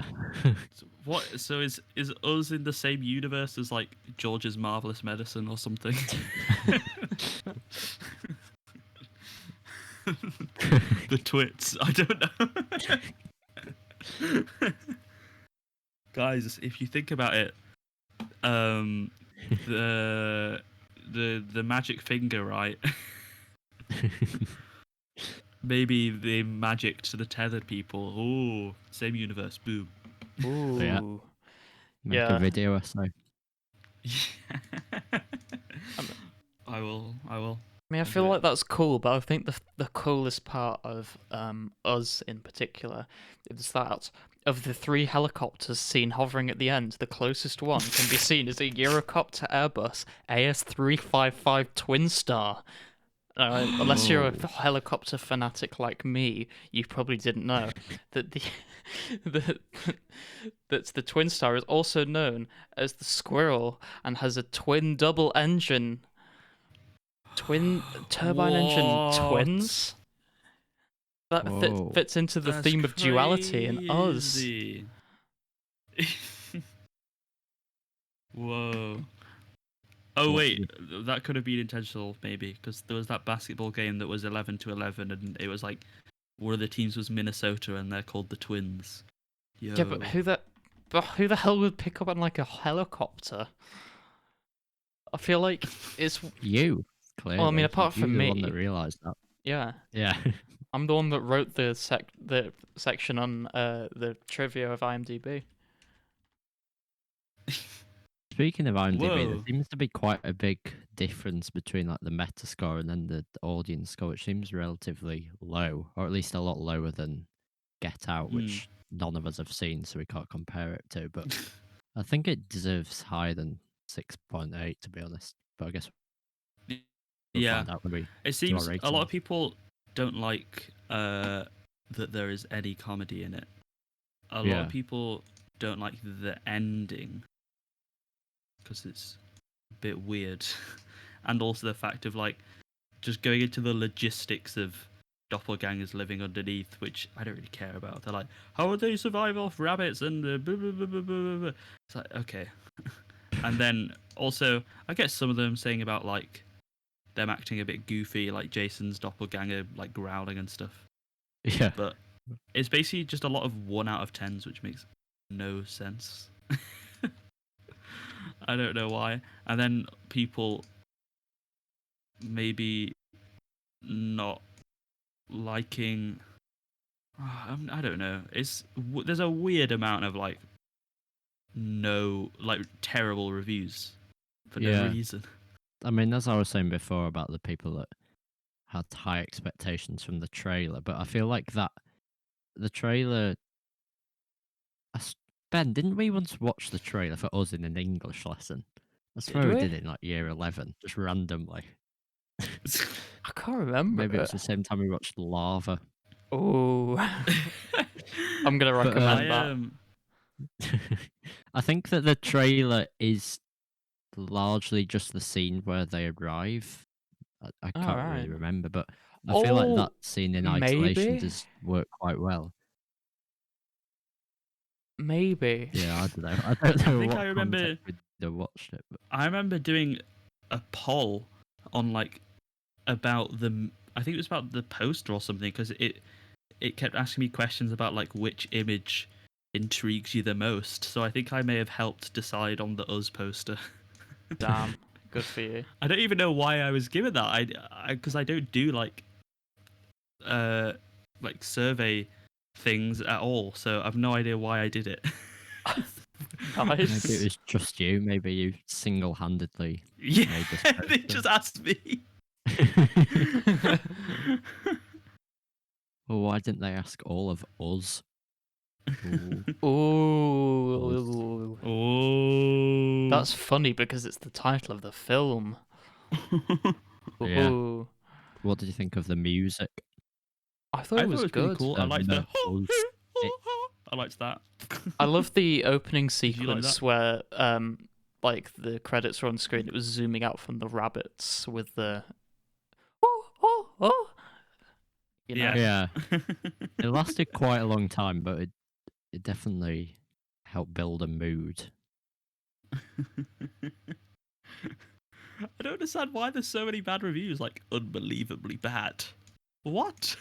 [SPEAKER 2] What? So is us in the same universe as like George's Marvelous Medicine or something? The twits. I don't know. Guys, if you think about it, the magic finger, right? Maybe they magicked the tethered people. Oh, same universe. Boom.
[SPEAKER 3] Ooh.
[SPEAKER 1] Yeah. Make
[SPEAKER 3] Yeah.
[SPEAKER 1] a video essay.
[SPEAKER 2] I will.
[SPEAKER 3] I mean, I
[SPEAKER 2] I'll
[SPEAKER 3] feel
[SPEAKER 2] do it.
[SPEAKER 3] like that's cool, but I think the coolest part of Us in particular is that of the 3 helicopters seen hovering at the end, the closest one can be seen as a Eurocopter Airbus AS355 Twin Star. Unless you're a helicopter fanatic like me, you probably didn't know that that the Twin Star is also known as the Squirrel and has a twin double engine. Twin turbine engine twins? That
[SPEAKER 1] Whoa.
[SPEAKER 3] fits into the
[SPEAKER 2] That's
[SPEAKER 3] theme of duality in Us.
[SPEAKER 2] crazy. Whoa. Oh
[SPEAKER 1] What
[SPEAKER 2] wait, that could have been intentional maybe because there was that basketball game that was 11-11 and it was like one of the teams was Minnesota and they're called the Twins. Yo.
[SPEAKER 3] Yeah, but who the hell would pick up on like a helicopter? I feel like it's
[SPEAKER 1] You, clearly.
[SPEAKER 3] Well, I mean, apart
[SPEAKER 1] You
[SPEAKER 3] from
[SPEAKER 1] the one
[SPEAKER 3] me.
[SPEAKER 1] that realised that.
[SPEAKER 3] yeah.
[SPEAKER 1] Yeah.
[SPEAKER 3] I'm the one that wrote the section on the trivia of IMDb.
[SPEAKER 1] Speaking of IMDb, there
[SPEAKER 2] Whoa.
[SPEAKER 1] seems to be quite a big difference between like the meta score and then the audience score, which seems relatively low, or at least a lot lower than Get Out, which none of us have seen, so we can't compare it to. But I think it deserves higher than 6.8, to be honest. But I guess we'll
[SPEAKER 2] Yeah.
[SPEAKER 1] find out when we
[SPEAKER 2] It
[SPEAKER 1] do our
[SPEAKER 2] seems a lot
[SPEAKER 1] ratings.
[SPEAKER 2] of people don't like that there is any comedy in it. A lot
[SPEAKER 1] Yeah.
[SPEAKER 2] of people don't like the ending because it's a bit weird, and also the fact of like just going into the logistics of doppelgangers living underneath, which I don't really care about. They're like, how would they survive off rabbits and blah, blah, blah, blah, blah, blah. It's like, okay. And then also I get some of them saying about like them acting a bit goofy, like Jason's doppelganger like growling and stuff.
[SPEAKER 1] Yeah.
[SPEAKER 2] But it's basically just a lot of 1 out of 10s, which makes no sense. I don't know why. And then people maybe not liking. I don't know. There's a weird amount of like terrible reviews for no
[SPEAKER 1] Yeah.
[SPEAKER 2] reason.
[SPEAKER 1] I mean, as I was saying before about the people that had high expectations from the trailer, but I feel like that the trailer. Ben, didn't we once watch the trailer for Us in an English lesson? I swear we
[SPEAKER 3] we?
[SPEAKER 1] did it in like year 11, just randomly.
[SPEAKER 3] I can't remember.
[SPEAKER 1] Maybe it was the same time we watched Lava.
[SPEAKER 3] Oh, I'm gonna
[SPEAKER 1] But,
[SPEAKER 3] recommend that.
[SPEAKER 1] I think that the trailer is largely just the scene where they arrive. I can't really
[SPEAKER 3] Alright.
[SPEAKER 1] remember, but I feel like
[SPEAKER 3] Oh,
[SPEAKER 1] that scene in isolation
[SPEAKER 3] maybe?
[SPEAKER 1] does work quite well.
[SPEAKER 3] Maybe.
[SPEAKER 1] Yeah, I don't know. I don't know
[SPEAKER 2] think
[SPEAKER 1] what
[SPEAKER 2] I remember-
[SPEAKER 1] context we'd watched it. But...
[SPEAKER 2] I remember doing a poll on like about the. I think it was about the poster or something because it kept asking me questions about like which image intrigues you the most. So I think I may have helped decide on the Us poster.
[SPEAKER 3] Damn, good for you.
[SPEAKER 2] I don't even know why I was given that. Because I don't do like survey things at all. So I've no idea why I did it.
[SPEAKER 3] Nice.
[SPEAKER 1] Maybe it was just you. Maybe you single-handedly
[SPEAKER 2] Yeah,
[SPEAKER 1] made this
[SPEAKER 2] they
[SPEAKER 1] poster.
[SPEAKER 2] just asked me.
[SPEAKER 1] Well, why didn't they ask all of us? Ooh.
[SPEAKER 3] Ooh.
[SPEAKER 2] Oh,
[SPEAKER 3] That's funny because it's the title of the film.
[SPEAKER 1] Yeah.
[SPEAKER 3] Ooh.
[SPEAKER 1] What did you think of the music?
[SPEAKER 3] I thought
[SPEAKER 2] I
[SPEAKER 3] it
[SPEAKER 2] thought
[SPEAKER 3] was
[SPEAKER 2] it was pretty
[SPEAKER 3] good.
[SPEAKER 2] cool. I liked the.
[SPEAKER 1] Us.
[SPEAKER 2] I liked that.
[SPEAKER 3] I love the opening
[SPEAKER 2] Did you like
[SPEAKER 3] sequence
[SPEAKER 2] that?
[SPEAKER 3] where like the credits were on screen. It was zooming out from the rabbits with the you know.
[SPEAKER 1] Yeah. It lasted quite a long time, but it definitely helped build a mood.
[SPEAKER 2] I don't understand why there's so many bad reviews, like unbelievably bad. What?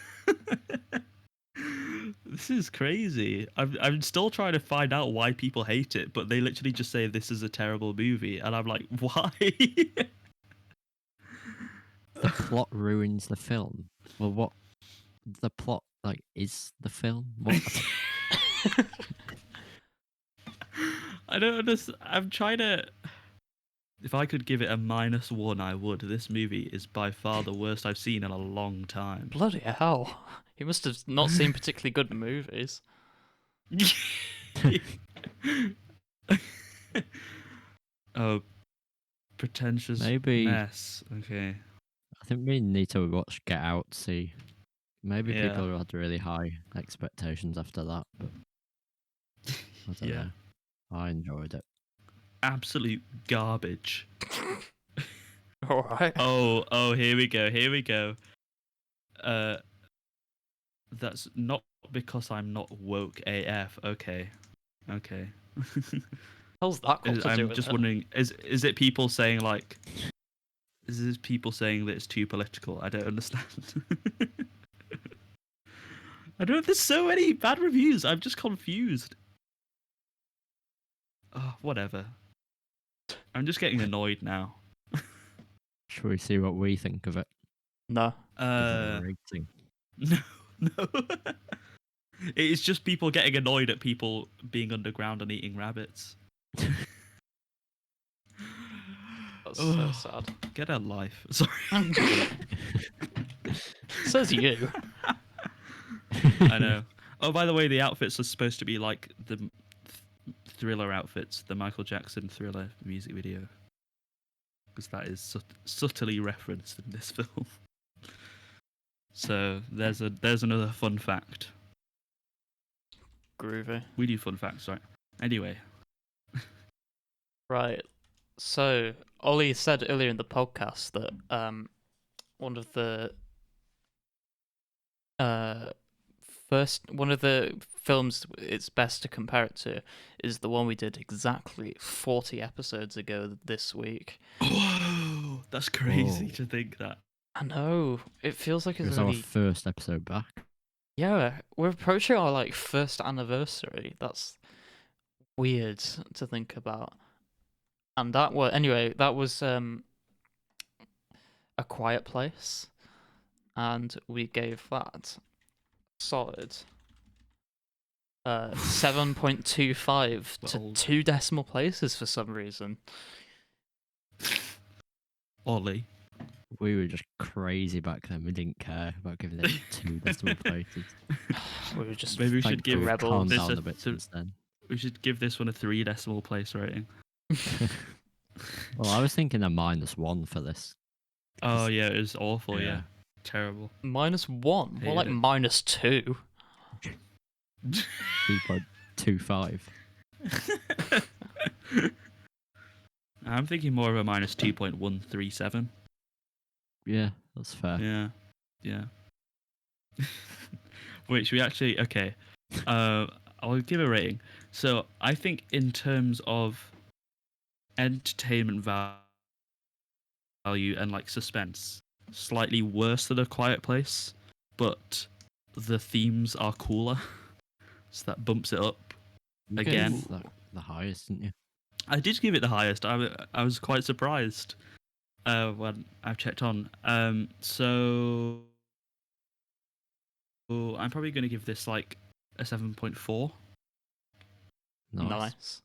[SPEAKER 2] This is crazy. I'm still trying to find out why people hate it, but they literally just say this is a terrible movie, and I'm like, why?
[SPEAKER 1] The plot ruins the film. Well, what the plot like is the film? What?
[SPEAKER 2] I don't understand. I'm trying to. If I could give it a -1, I would. This movie is by far the worst I've seen in a long time.
[SPEAKER 3] Bloody hell! He must have not seen particularly good movies.
[SPEAKER 2] Oh, pretentious
[SPEAKER 1] Maybe
[SPEAKER 2] mess. Okay.
[SPEAKER 1] I think we need to watch Get Out. See, maybe
[SPEAKER 2] Yeah.
[SPEAKER 1] people had really high expectations after that, but I don't
[SPEAKER 2] Yeah.
[SPEAKER 1] know. I enjoyed it.
[SPEAKER 2] Absolute garbage.
[SPEAKER 3] All right.
[SPEAKER 2] Oh, here we go. Here we go. That's not because I'm not woke AF. Okay.
[SPEAKER 3] How's that got to do
[SPEAKER 2] I'm
[SPEAKER 3] with
[SPEAKER 2] just
[SPEAKER 3] it?
[SPEAKER 2] wondering, is it people saying like, is this people saying that it's too political? I don't understand. I don't. There's so many bad reviews. I'm just confused. Oh, whatever. I'm just getting annoyed now.
[SPEAKER 1] Shall we see what we think of it?
[SPEAKER 3] No.
[SPEAKER 1] Give it a rating.
[SPEAKER 2] No. It's just people getting annoyed at people being underground and eating rabbits.
[SPEAKER 3] That's so sad.
[SPEAKER 2] Get a life. Sorry.
[SPEAKER 3] Says you.
[SPEAKER 2] I know. Oh, by the way, the outfits are supposed to be like the Thriller outfits, the Michael Jackson Thriller music video, because that is subtly referenced in this film. So there's another fun fact.
[SPEAKER 3] Groovy.
[SPEAKER 2] We do fun facts, right? Anyway.
[SPEAKER 3] Right. So Ollie said earlier in the podcast that one of the films it's best to compare it to is the one we did exactly 40 episodes ago this week.
[SPEAKER 2] Whoa, that's crazy
[SPEAKER 1] Whoa.
[SPEAKER 2] to think that.
[SPEAKER 3] I know. It feels like
[SPEAKER 1] It
[SPEAKER 3] it's
[SPEAKER 1] was our
[SPEAKER 3] only
[SPEAKER 1] first episode back.
[SPEAKER 3] yeah, we're approaching our like first anniversary. That's weird to think about. And that was A Quiet Place, and we gave that solid 7.25 to
[SPEAKER 2] Well.
[SPEAKER 3] 2 decimal places for some reason.
[SPEAKER 2] Ollie.
[SPEAKER 1] We were just crazy back then. We didn't care about giving it 2 decimal places.
[SPEAKER 3] We were just
[SPEAKER 2] Maybe we should
[SPEAKER 1] Thankfully,
[SPEAKER 2] give
[SPEAKER 1] we've
[SPEAKER 3] rebels.
[SPEAKER 1] calmed
[SPEAKER 2] this
[SPEAKER 1] down
[SPEAKER 2] a
[SPEAKER 1] a bit
[SPEAKER 2] th-
[SPEAKER 1] since then.
[SPEAKER 2] We should give this one a 3 decimal place rating.
[SPEAKER 1] Well, I was thinking a -1 for this.
[SPEAKER 2] Oh yeah, it was awful. Yeah,
[SPEAKER 1] Yeah.
[SPEAKER 2] terrible.
[SPEAKER 3] -1, more
[SPEAKER 2] Hated
[SPEAKER 3] like
[SPEAKER 2] it.
[SPEAKER 3] -2.
[SPEAKER 1] 2.25.
[SPEAKER 2] I'm thinking more of a -2.137.
[SPEAKER 1] Yeah, that's fair.
[SPEAKER 2] Yeah. Wait, should we actually? Okay. I'll give a rating. So I think in terms of entertainment value and like suspense slightly worse than A Quiet Place, but the themes are cooler, so that bumps it up
[SPEAKER 1] You
[SPEAKER 2] again.
[SPEAKER 1] gave the highest, didn't you?
[SPEAKER 2] I did give it the highest. I was quite surprised when I checked on. So I'm probably going to give this like a 7.4.
[SPEAKER 3] Nice.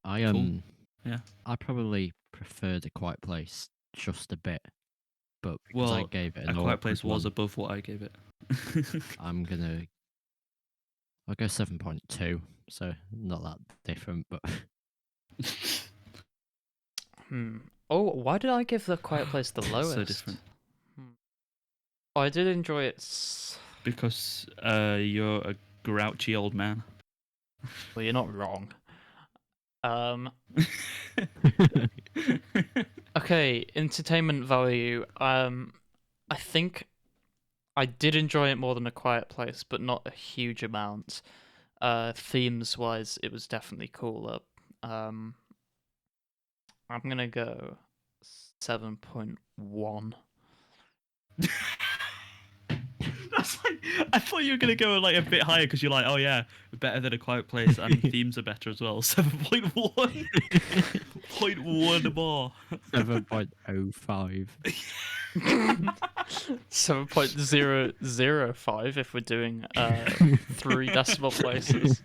[SPEAKER 1] I
[SPEAKER 2] Cool. Yeah.
[SPEAKER 1] I probably preferred A Quiet Place just a bit, but because I
[SPEAKER 2] Well,
[SPEAKER 1] gave it
[SPEAKER 2] A
[SPEAKER 1] an
[SPEAKER 2] Quiet Place
[SPEAKER 1] awkward
[SPEAKER 2] was
[SPEAKER 1] one,
[SPEAKER 2] above what I gave it.
[SPEAKER 1] I'll go 7.2. So not that different, but
[SPEAKER 3] Oh, why did I give The Quiet Place the lowest?
[SPEAKER 2] So different.
[SPEAKER 3] Oh, I did enjoy it.
[SPEAKER 2] Because you're a grouchy old man.
[SPEAKER 3] Well, you're not wrong. Okay, entertainment value. I think I did enjoy it more than A Quiet Place, but not a huge amount. Themes wise, it was definitely cooler. I'm gonna go 7.1.
[SPEAKER 2] That's like, I thought you were gonna go like a bit higher because you're like, oh yeah, better than A Quiet Place, and themes are better as well. 7.1, 0.1 more.
[SPEAKER 1] 7.05.
[SPEAKER 3] 7.005 if we're doing 3 decimal places.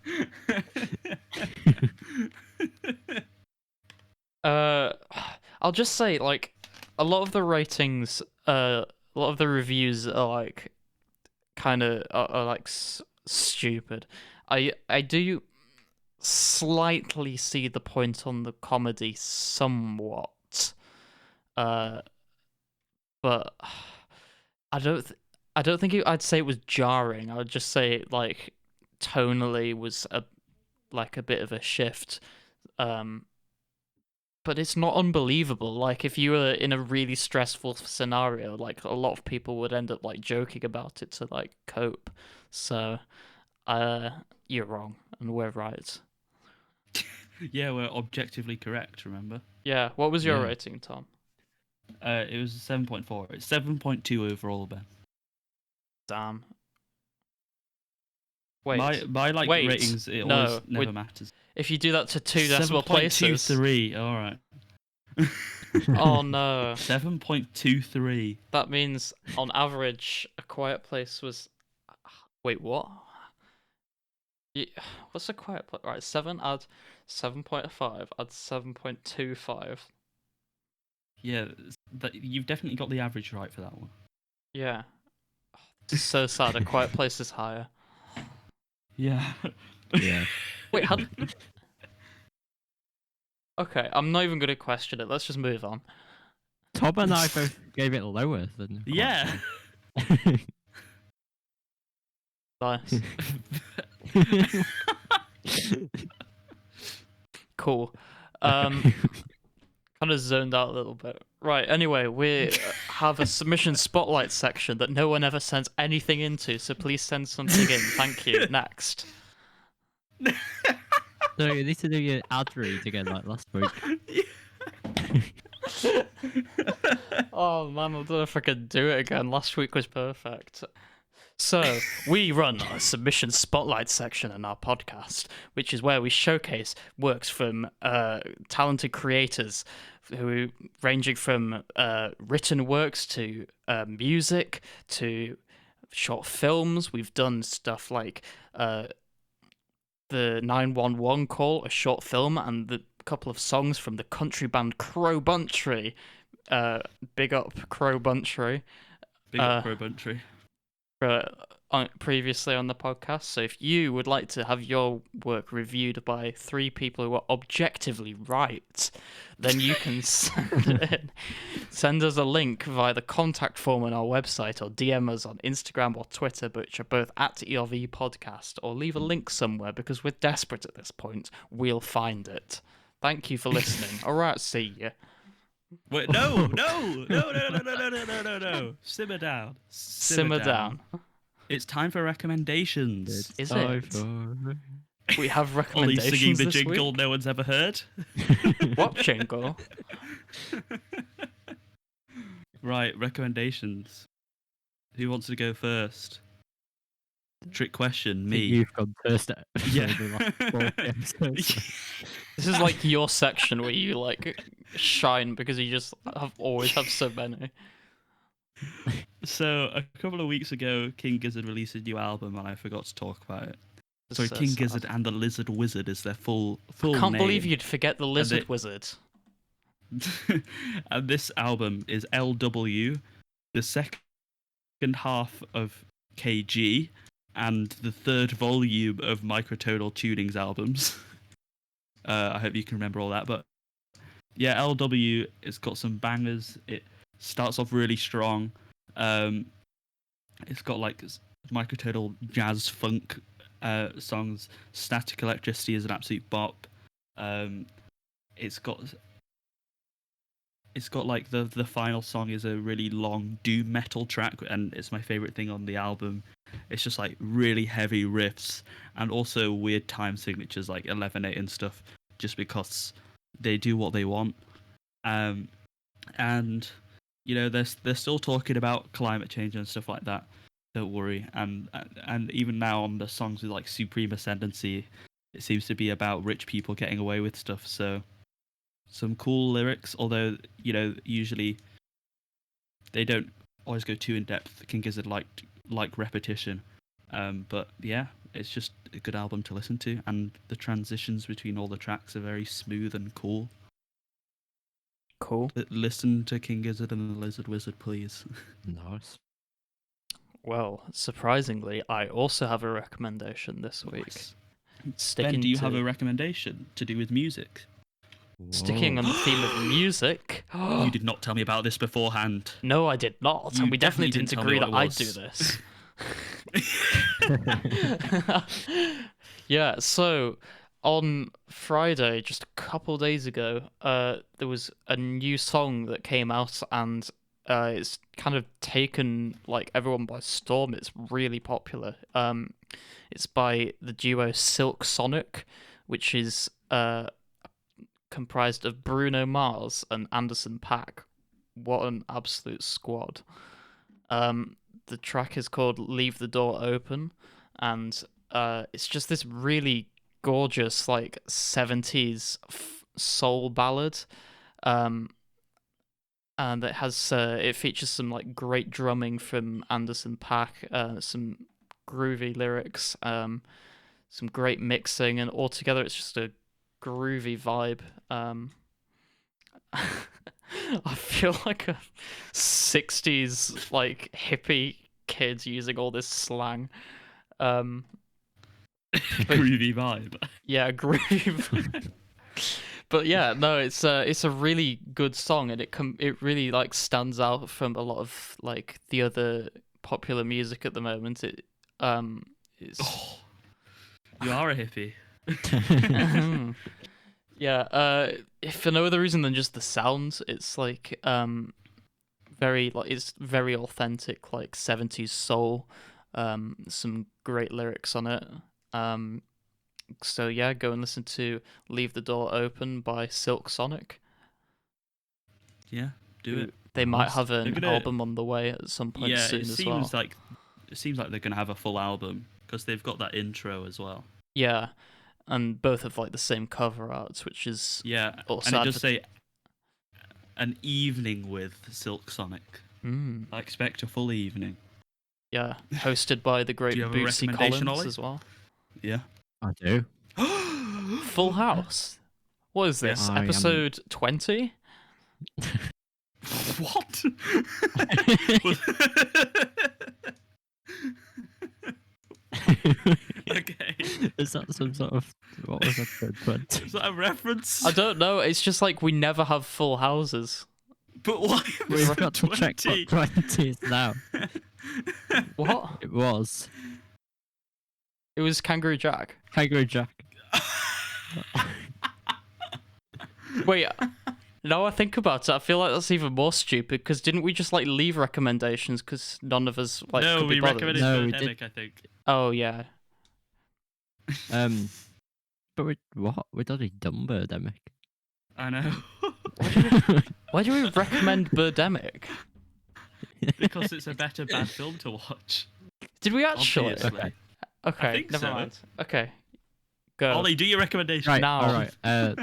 [SPEAKER 3] I'll just say, like, a lot of the ratings, a lot of the reviews are like kind of are like stupid. I do slightly see the point on the comedy somewhat, but I don't think I'd say it was jarring. I would just say it, like, tonally was a bit of a shift. But it's not unbelievable. Like, if you were in a really stressful scenario, like, a lot of people would end up like joking about it to like cope. So, you're wrong and we're right.
[SPEAKER 2] Yeah, we're objectively correct. Remember?
[SPEAKER 3] Yeah. What was your
[SPEAKER 1] Yeah.
[SPEAKER 3] rating, Tom?
[SPEAKER 2] It was 7.4. It's 7.2 overall, Ben.
[SPEAKER 3] Damn. Wait.
[SPEAKER 2] My like
[SPEAKER 3] Wait.
[SPEAKER 2] ratings, it
[SPEAKER 3] No,
[SPEAKER 2] always never matters.
[SPEAKER 3] If you do that to 2 decimal places.
[SPEAKER 2] 7.23. All right.
[SPEAKER 3] Oh no.
[SPEAKER 2] 7.23.
[SPEAKER 3] That means on average, A Quiet Place was. Wait, what? Yeah, what's A Quiet Place? Right, 7 add 7.5 add 7.25.
[SPEAKER 2] Yeah, you've definitely got the average right for that one.
[SPEAKER 3] Yeah. This is so sad. A Quiet Place is higher.
[SPEAKER 2] Yeah.
[SPEAKER 1] Yeah.
[SPEAKER 3] Wait, how? Okay, I'm not even gonna question it. Let's just move on.
[SPEAKER 1] Tom and I both gave it lower than.
[SPEAKER 2] Yeah.
[SPEAKER 3] Nice. Cool. Kind of zoned out a little bit. Right. Anyway, we have a submission spotlight section that no one ever sends anything into. So please send something in. Thank you. Next.
[SPEAKER 1] So you need to do your ad read again like last week.
[SPEAKER 3] Oh man, I don't know if I could do it again. Last week was perfect. So, we run a submission spotlight section in our podcast, which is where we showcase works from talented creators who ranging from written works to music to short films. We've done stuff like the 911 Call, a short film, and the couple of songs from the country band Crow Buntry. Big up Crow Buntry.
[SPEAKER 2] Big up Crow Buntry.
[SPEAKER 3] Previously on the podcast. So if you would like to have your work reviewed by 3 people who are objectively right, then you can send us a link via the contact form on our website, or DM us on Instagram or Twitter, which are both at ERV Podcast, or leave a link somewhere because we're desperate at this point. We'll find it. Thank you for listening. All right, see ya.
[SPEAKER 2] Wait, no. Simmer down.
[SPEAKER 3] Simmer down.
[SPEAKER 2] It's time for recommendations.
[SPEAKER 3] Is
[SPEAKER 1] Time
[SPEAKER 3] it?
[SPEAKER 1] for
[SPEAKER 3] We have
[SPEAKER 2] Ollie
[SPEAKER 3] recommendations
[SPEAKER 2] singing the
[SPEAKER 3] this
[SPEAKER 2] jingle
[SPEAKER 3] week?
[SPEAKER 2] no one's ever heard.
[SPEAKER 3] What jingle?
[SPEAKER 2] Right, recommendations. Who wants to go first? Trick question, me.
[SPEAKER 1] You've gone first.
[SPEAKER 2] Yeah.
[SPEAKER 1] The last 4 episodes.
[SPEAKER 3] This is like your section where you like shine because you just always have so many.
[SPEAKER 2] So a couple of weeks ago, King Gizzard released a new album, and I forgot to talk about it.
[SPEAKER 3] It's
[SPEAKER 2] Sorry,
[SPEAKER 3] so
[SPEAKER 2] King
[SPEAKER 3] sad.
[SPEAKER 2] Gizzard and the Lizard Wizard is their full name.
[SPEAKER 3] Can't believe you'd forget the Lizard
[SPEAKER 2] they-
[SPEAKER 3] Wizard.
[SPEAKER 2] And this album is LW, the second half of KG, and the third volume of Microtonal Tunings albums. I hope you can remember all that. But yeah, LW, it's got some bangers. It starts off really strong. It's got like microtonal jazz funk songs. Static Electricity is an absolute bop. It's got like the final song is a really long doom metal track, and it's my favorite thing on the album. It's just like really heavy riffs and also weird time signatures like 11/8 and stuff, just because they do what they want. And you know they're still talking about climate change and stuff like that. Don't worry. And even now on the songs with like Supreme Ascendancy, it seems to be about rich people getting away with stuff. So some cool lyrics, although you know usually they don't always go too in depth. King Gizzard like repetition, but yeah, it's just a good album to listen to, and the transitions between all the tracks are very smooth and cool.
[SPEAKER 3] Cool.
[SPEAKER 2] Listen to King Gizzard and the Lizard Wizard, please.
[SPEAKER 1] Nice.
[SPEAKER 3] Well, surprisingly, I also have a recommendation this week.
[SPEAKER 2] Nice.
[SPEAKER 3] Sticking
[SPEAKER 2] Ben, do you
[SPEAKER 3] to,
[SPEAKER 2] have a recommendation to do with music?
[SPEAKER 3] sticking on the theme of music.
[SPEAKER 2] You did not tell me about this beforehand.
[SPEAKER 3] No, I did not,
[SPEAKER 2] You
[SPEAKER 3] and we definitely
[SPEAKER 2] definitely
[SPEAKER 3] didn't
[SPEAKER 2] didn't tell me
[SPEAKER 3] agree
[SPEAKER 2] what
[SPEAKER 3] that I'd
[SPEAKER 2] it
[SPEAKER 3] do this. Yeah, so on Friday, just a couple days ago, there was a new song that came out, and it's kind of taken like everyone by storm. It's really popular. It's by the duo Silk Sonic, which is comprised of Bruno Mars and Anderson .Paak. What an absolute squad. The track is called Leave the Door Open, and it's just this really gorgeous like 70s soul ballad. And it features some like great drumming from Anderson .Paak, some groovy lyrics, some great mixing, and altogether it's just a groovy vibe. I feel like a 60s like hippie kid using all this slang.
[SPEAKER 2] Groovy vibe.
[SPEAKER 3] Yeah, groovy. But yeah, no, it's a really good song, and it really like stands out from a lot of like the other popular music at the moment. It's
[SPEAKER 2] You are a hippie.
[SPEAKER 3] yeah, if for no other reason than just the sounds, it's like it's very authentic, like 70s soul. Some great lyrics on it. So yeah, go and listen to Leave the Door Open by Silk Sonic.
[SPEAKER 2] Yeah, do it.
[SPEAKER 3] They might have an
[SPEAKER 2] They're gonna-
[SPEAKER 3] album on the way at some point
[SPEAKER 2] Yeah,
[SPEAKER 3] soon
[SPEAKER 2] it
[SPEAKER 3] as
[SPEAKER 2] seems
[SPEAKER 3] well.
[SPEAKER 2] like they're gonna have a full album because they've got that intro as well.
[SPEAKER 3] Yeah, and both have like the same cover art, which is
[SPEAKER 2] Yeah,
[SPEAKER 3] also
[SPEAKER 2] and it does say an evening with Silk Sonic.
[SPEAKER 3] Mm,
[SPEAKER 2] I expect a full evening.
[SPEAKER 3] yeah, hosted by the great
[SPEAKER 2] Do you have a
[SPEAKER 3] Bootsy
[SPEAKER 2] recommendation,
[SPEAKER 3] Collins
[SPEAKER 2] Ollie?
[SPEAKER 3] as well.
[SPEAKER 2] Yeah.
[SPEAKER 1] I do.
[SPEAKER 3] Full House. What is this?
[SPEAKER 1] I am-
[SPEAKER 3] Episode 20?
[SPEAKER 2] What? Okay.
[SPEAKER 1] Is that some sort of what was episode 20?
[SPEAKER 2] Is that a reference?
[SPEAKER 3] I don't know. It's just like we never have full houses.
[SPEAKER 2] But why?
[SPEAKER 1] We
[SPEAKER 2] was
[SPEAKER 1] forgot to check
[SPEAKER 2] 20?
[SPEAKER 1] what 20 is now.
[SPEAKER 3] What?
[SPEAKER 1] It was
[SPEAKER 3] It was Kangaroo Jack.
[SPEAKER 1] Kangaroo Jack.
[SPEAKER 3] Wait, now I think about it, I feel like that's even more stupid, because didn't we just like leave recommendations because none of us like
[SPEAKER 2] No,
[SPEAKER 3] could be
[SPEAKER 2] we
[SPEAKER 3] bothered?
[SPEAKER 2] recommended
[SPEAKER 1] No, we
[SPEAKER 2] Birdemic, I think.
[SPEAKER 3] Oh yeah.
[SPEAKER 1] But we'd already done Birdemic.
[SPEAKER 2] I know.
[SPEAKER 3] Why do we recommend Birdemic?
[SPEAKER 2] Because it's a better bad film to watch.
[SPEAKER 3] Did we actually?
[SPEAKER 2] Obviously.
[SPEAKER 3] Okay,
[SPEAKER 2] think
[SPEAKER 3] never
[SPEAKER 2] so.
[SPEAKER 3] mind. Okay, go.
[SPEAKER 2] Ollie, do your recommendation.
[SPEAKER 1] Right,
[SPEAKER 3] Now.
[SPEAKER 1] all right.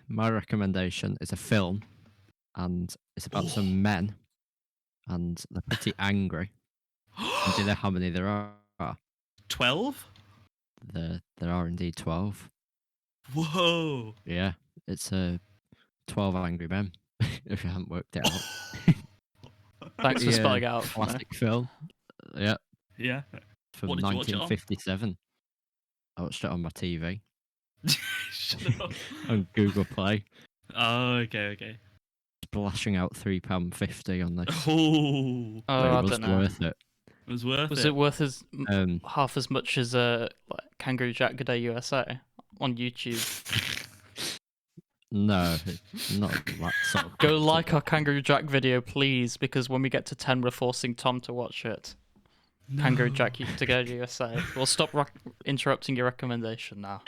[SPEAKER 1] My recommendation is a film, and it's about some men, and they're pretty angry. And do you know how many there are?
[SPEAKER 2] 12?
[SPEAKER 1] There are indeed 12.
[SPEAKER 2] Whoa.
[SPEAKER 1] Yeah, it's 12 Angry Men, if you haven't worked it out.
[SPEAKER 3] Thanks for
[SPEAKER 1] Yeah,
[SPEAKER 3] spelling it out for me.
[SPEAKER 1] classic film. Yeah,
[SPEAKER 2] Yeah.
[SPEAKER 1] from
[SPEAKER 2] What did you watch it on?
[SPEAKER 1] 1957. I watched it on my TV
[SPEAKER 2] Shut up.
[SPEAKER 1] on Google Play,
[SPEAKER 2] Oh, okay.
[SPEAKER 1] splashing out £3.50 on this.
[SPEAKER 2] Oh,
[SPEAKER 3] Oh,
[SPEAKER 1] But
[SPEAKER 3] I
[SPEAKER 1] it was
[SPEAKER 3] don't know.
[SPEAKER 1] worth it.
[SPEAKER 2] it was worth
[SPEAKER 3] Was it worth half as much as like Kangaroo Jack Good Day USA on YouTube?
[SPEAKER 1] No, not that sort of.
[SPEAKER 3] Go like our Kangaroo Jack video, please, because when we get to 10, we're forcing Tom to watch it.
[SPEAKER 2] No.
[SPEAKER 3] Kangaroo Jack to go to USA. We'll stop interrupting your recommendation now.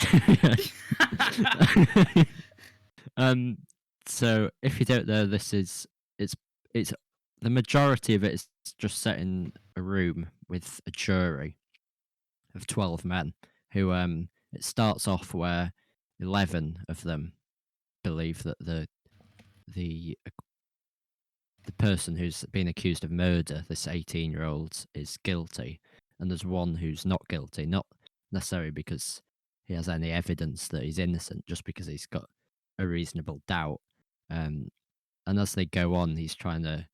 [SPEAKER 1] So if you don't know, it's the majority of it is just set in a room with a jury of 12 men who it starts off where 11 of them believe that the person who's been accused of murder, this 18-year-old, is guilty, and there's one who's not guilty, not necessarily because he has any evidence that he's innocent, just because he's got a reasonable doubt. And as they go on, he's trying to,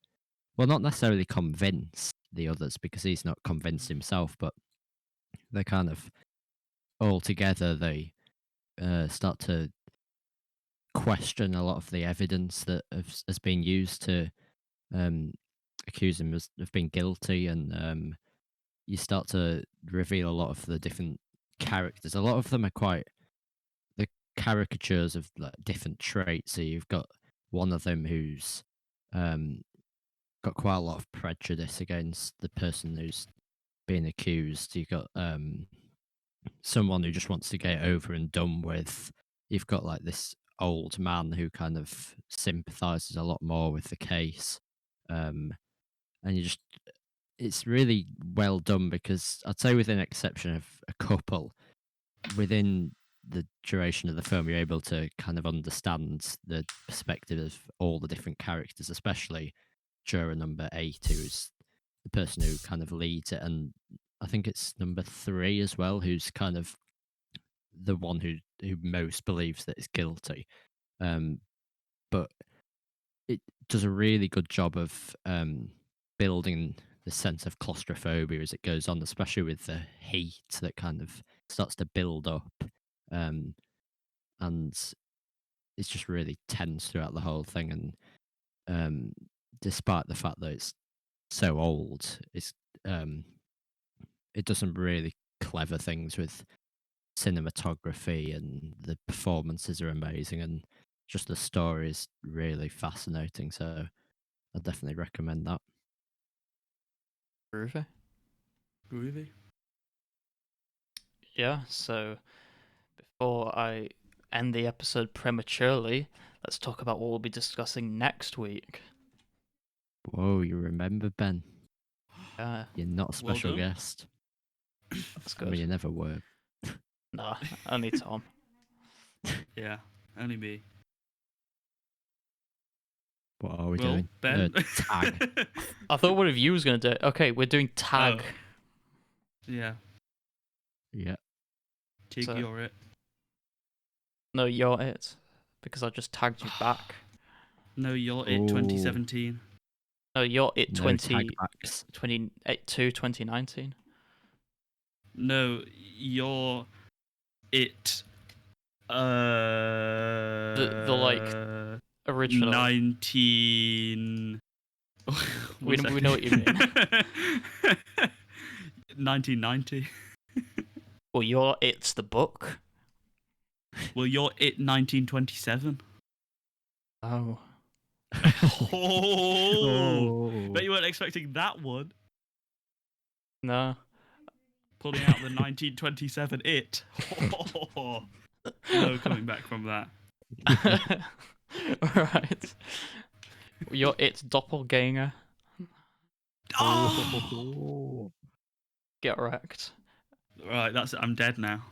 [SPEAKER 1] well, not necessarily convince the others, because he's not convinced himself, but they kind of all together, they start to question a lot of the evidence that has been used to accuse him of being guilty, and you start to reveal a lot of the different characters. A lot of them are quite the caricatures of like different traits. So you've got one of them who's got quite a lot of prejudice against the person who's being accused. You've got someone who just wants to get over and done with. You've got like this old man who kind of sympathizes a lot more with the case. And it's really well done, because I'd say, with an exception of a couple, within the duration of the film, you're able to kind of understand the perspective of all the different characters, especially juror number 8, who's the person who kind of leads it, and I think it's number 3 as well, who's kind of the one who most believes that is guilty. But it does a really good job of building the sense of claustrophobia as it goes on, especially with the heat that kind of starts to build up. And it's just really tense throughout the whole thing. And despite the fact that it's so old, it does some really clever things with cinematography, and the performances are amazing, and just the story is really fascinating. So I definitely recommend that.
[SPEAKER 3] Groovy.
[SPEAKER 2] Groovy.
[SPEAKER 3] Yeah, so before I end the episode prematurely, let's talk about what we'll be discussing next week.
[SPEAKER 1] Whoa, you remember, Ben?
[SPEAKER 3] Yeah,
[SPEAKER 1] You're not a special
[SPEAKER 2] Well done.
[SPEAKER 1] guest.
[SPEAKER 3] that's
[SPEAKER 1] I mean,
[SPEAKER 3] good.
[SPEAKER 1] you never were.
[SPEAKER 3] Nah, only Tom.
[SPEAKER 2] Yeah, only me.
[SPEAKER 1] What are we
[SPEAKER 2] Well,
[SPEAKER 1] doing?
[SPEAKER 2] Ben.
[SPEAKER 1] Tag.
[SPEAKER 3] I thought one of you was going to do it. Okay, we're doing tag.
[SPEAKER 2] Oh. Yeah.
[SPEAKER 1] Yeah.
[SPEAKER 2] Tig,
[SPEAKER 3] So-
[SPEAKER 2] you're it.
[SPEAKER 3] No, you're it. Because I just tagged you back.
[SPEAKER 2] No, you're it.
[SPEAKER 1] Ooh.
[SPEAKER 2] 2017.
[SPEAKER 3] No, you're it
[SPEAKER 1] No
[SPEAKER 3] 20,
[SPEAKER 1] tag backs.
[SPEAKER 3] 2019.
[SPEAKER 2] No, you're it.
[SPEAKER 3] The like original.
[SPEAKER 2] 19.
[SPEAKER 3] We know what you mean.
[SPEAKER 2] 1990.
[SPEAKER 3] Well, you're it's the book.
[SPEAKER 2] Well, you're it 1927.
[SPEAKER 3] Oh.
[SPEAKER 2] Oh, bet you weren't expecting that one.
[SPEAKER 3] No.
[SPEAKER 2] pulling out the 1927 It. No coming back from that.
[SPEAKER 3] Alright. You're It doppelganger.
[SPEAKER 2] Oh!
[SPEAKER 3] Get wrecked.
[SPEAKER 2] Right, I'm dead now.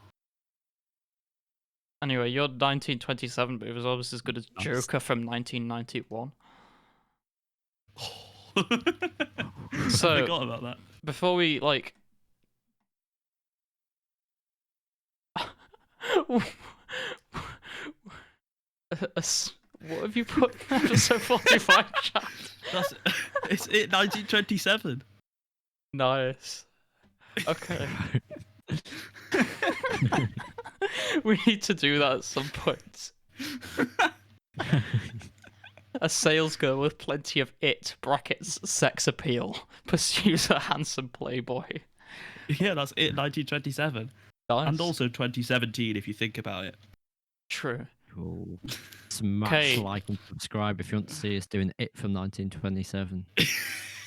[SPEAKER 3] Anyway, your 1927 movie was almost as good as
[SPEAKER 1] Nice.
[SPEAKER 3] Joker from 1991.
[SPEAKER 2] I
[SPEAKER 3] So-
[SPEAKER 2] forgot about that.
[SPEAKER 3] Before we, like... What have you put in episode 45 chat?
[SPEAKER 2] It's It 1927.
[SPEAKER 3] Nice. Okay. We need to do that at some point. A sales girl with plenty of it brackets sex appeal pursues a handsome playboy.
[SPEAKER 2] Yeah, that's It 1927.
[SPEAKER 3] Nice.
[SPEAKER 2] And also 2017 if you think about it.
[SPEAKER 3] True.
[SPEAKER 1] Cool. Smash
[SPEAKER 3] Okay.
[SPEAKER 1] like and subscribe if you want to see us doing It from 1927.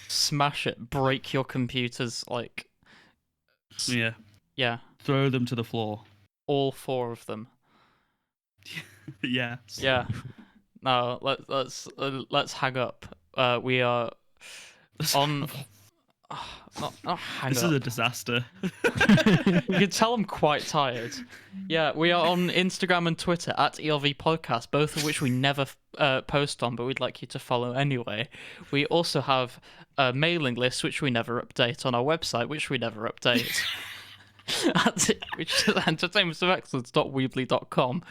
[SPEAKER 3] Smash it. Break your computers. Like,
[SPEAKER 2] Yeah.
[SPEAKER 3] yeah,
[SPEAKER 2] Throw them to the floor.
[SPEAKER 3] all 4 of them.
[SPEAKER 2] Yeah.
[SPEAKER 3] Yeah. No, let's hang up. We are on. Not hang
[SPEAKER 2] This
[SPEAKER 3] up.
[SPEAKER 2] is a disaster.
[SPEAKER 3] You can tell I'm quite tired. Yeah, we are on Instagram and Twitter at ELV Podcast, both of which we never post on, but we'd like you to follow anyway. We also have a mailing list, which we never update, on our website, which we never update. Which is entertainmentsofexcellence.weebly.com.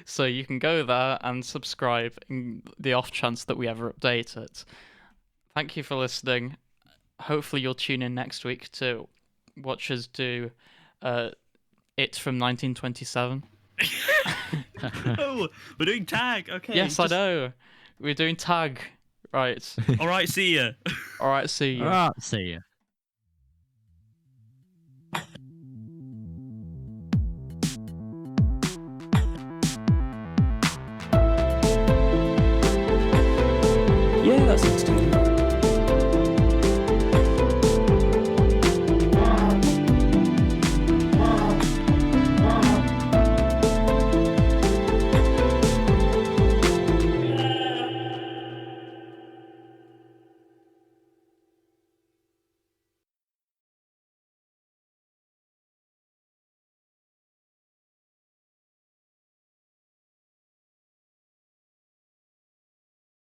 [SPEAKER 3] So you can go there and subscribe in the off chance that we ever update it. Thank you for listening. Hopefully you'll tune in next week to watch us do It from 1927.
[SPEAKER 2] Oh, we're doing Tag. Okay.
[SPEAKER 3] Yes, I know. We're doing Tag. Right.
[SPEAKER 2] All right, see ya.
[SPEAKER 3] Alright, see you.
[SPEAKER 1] Alright, see ya.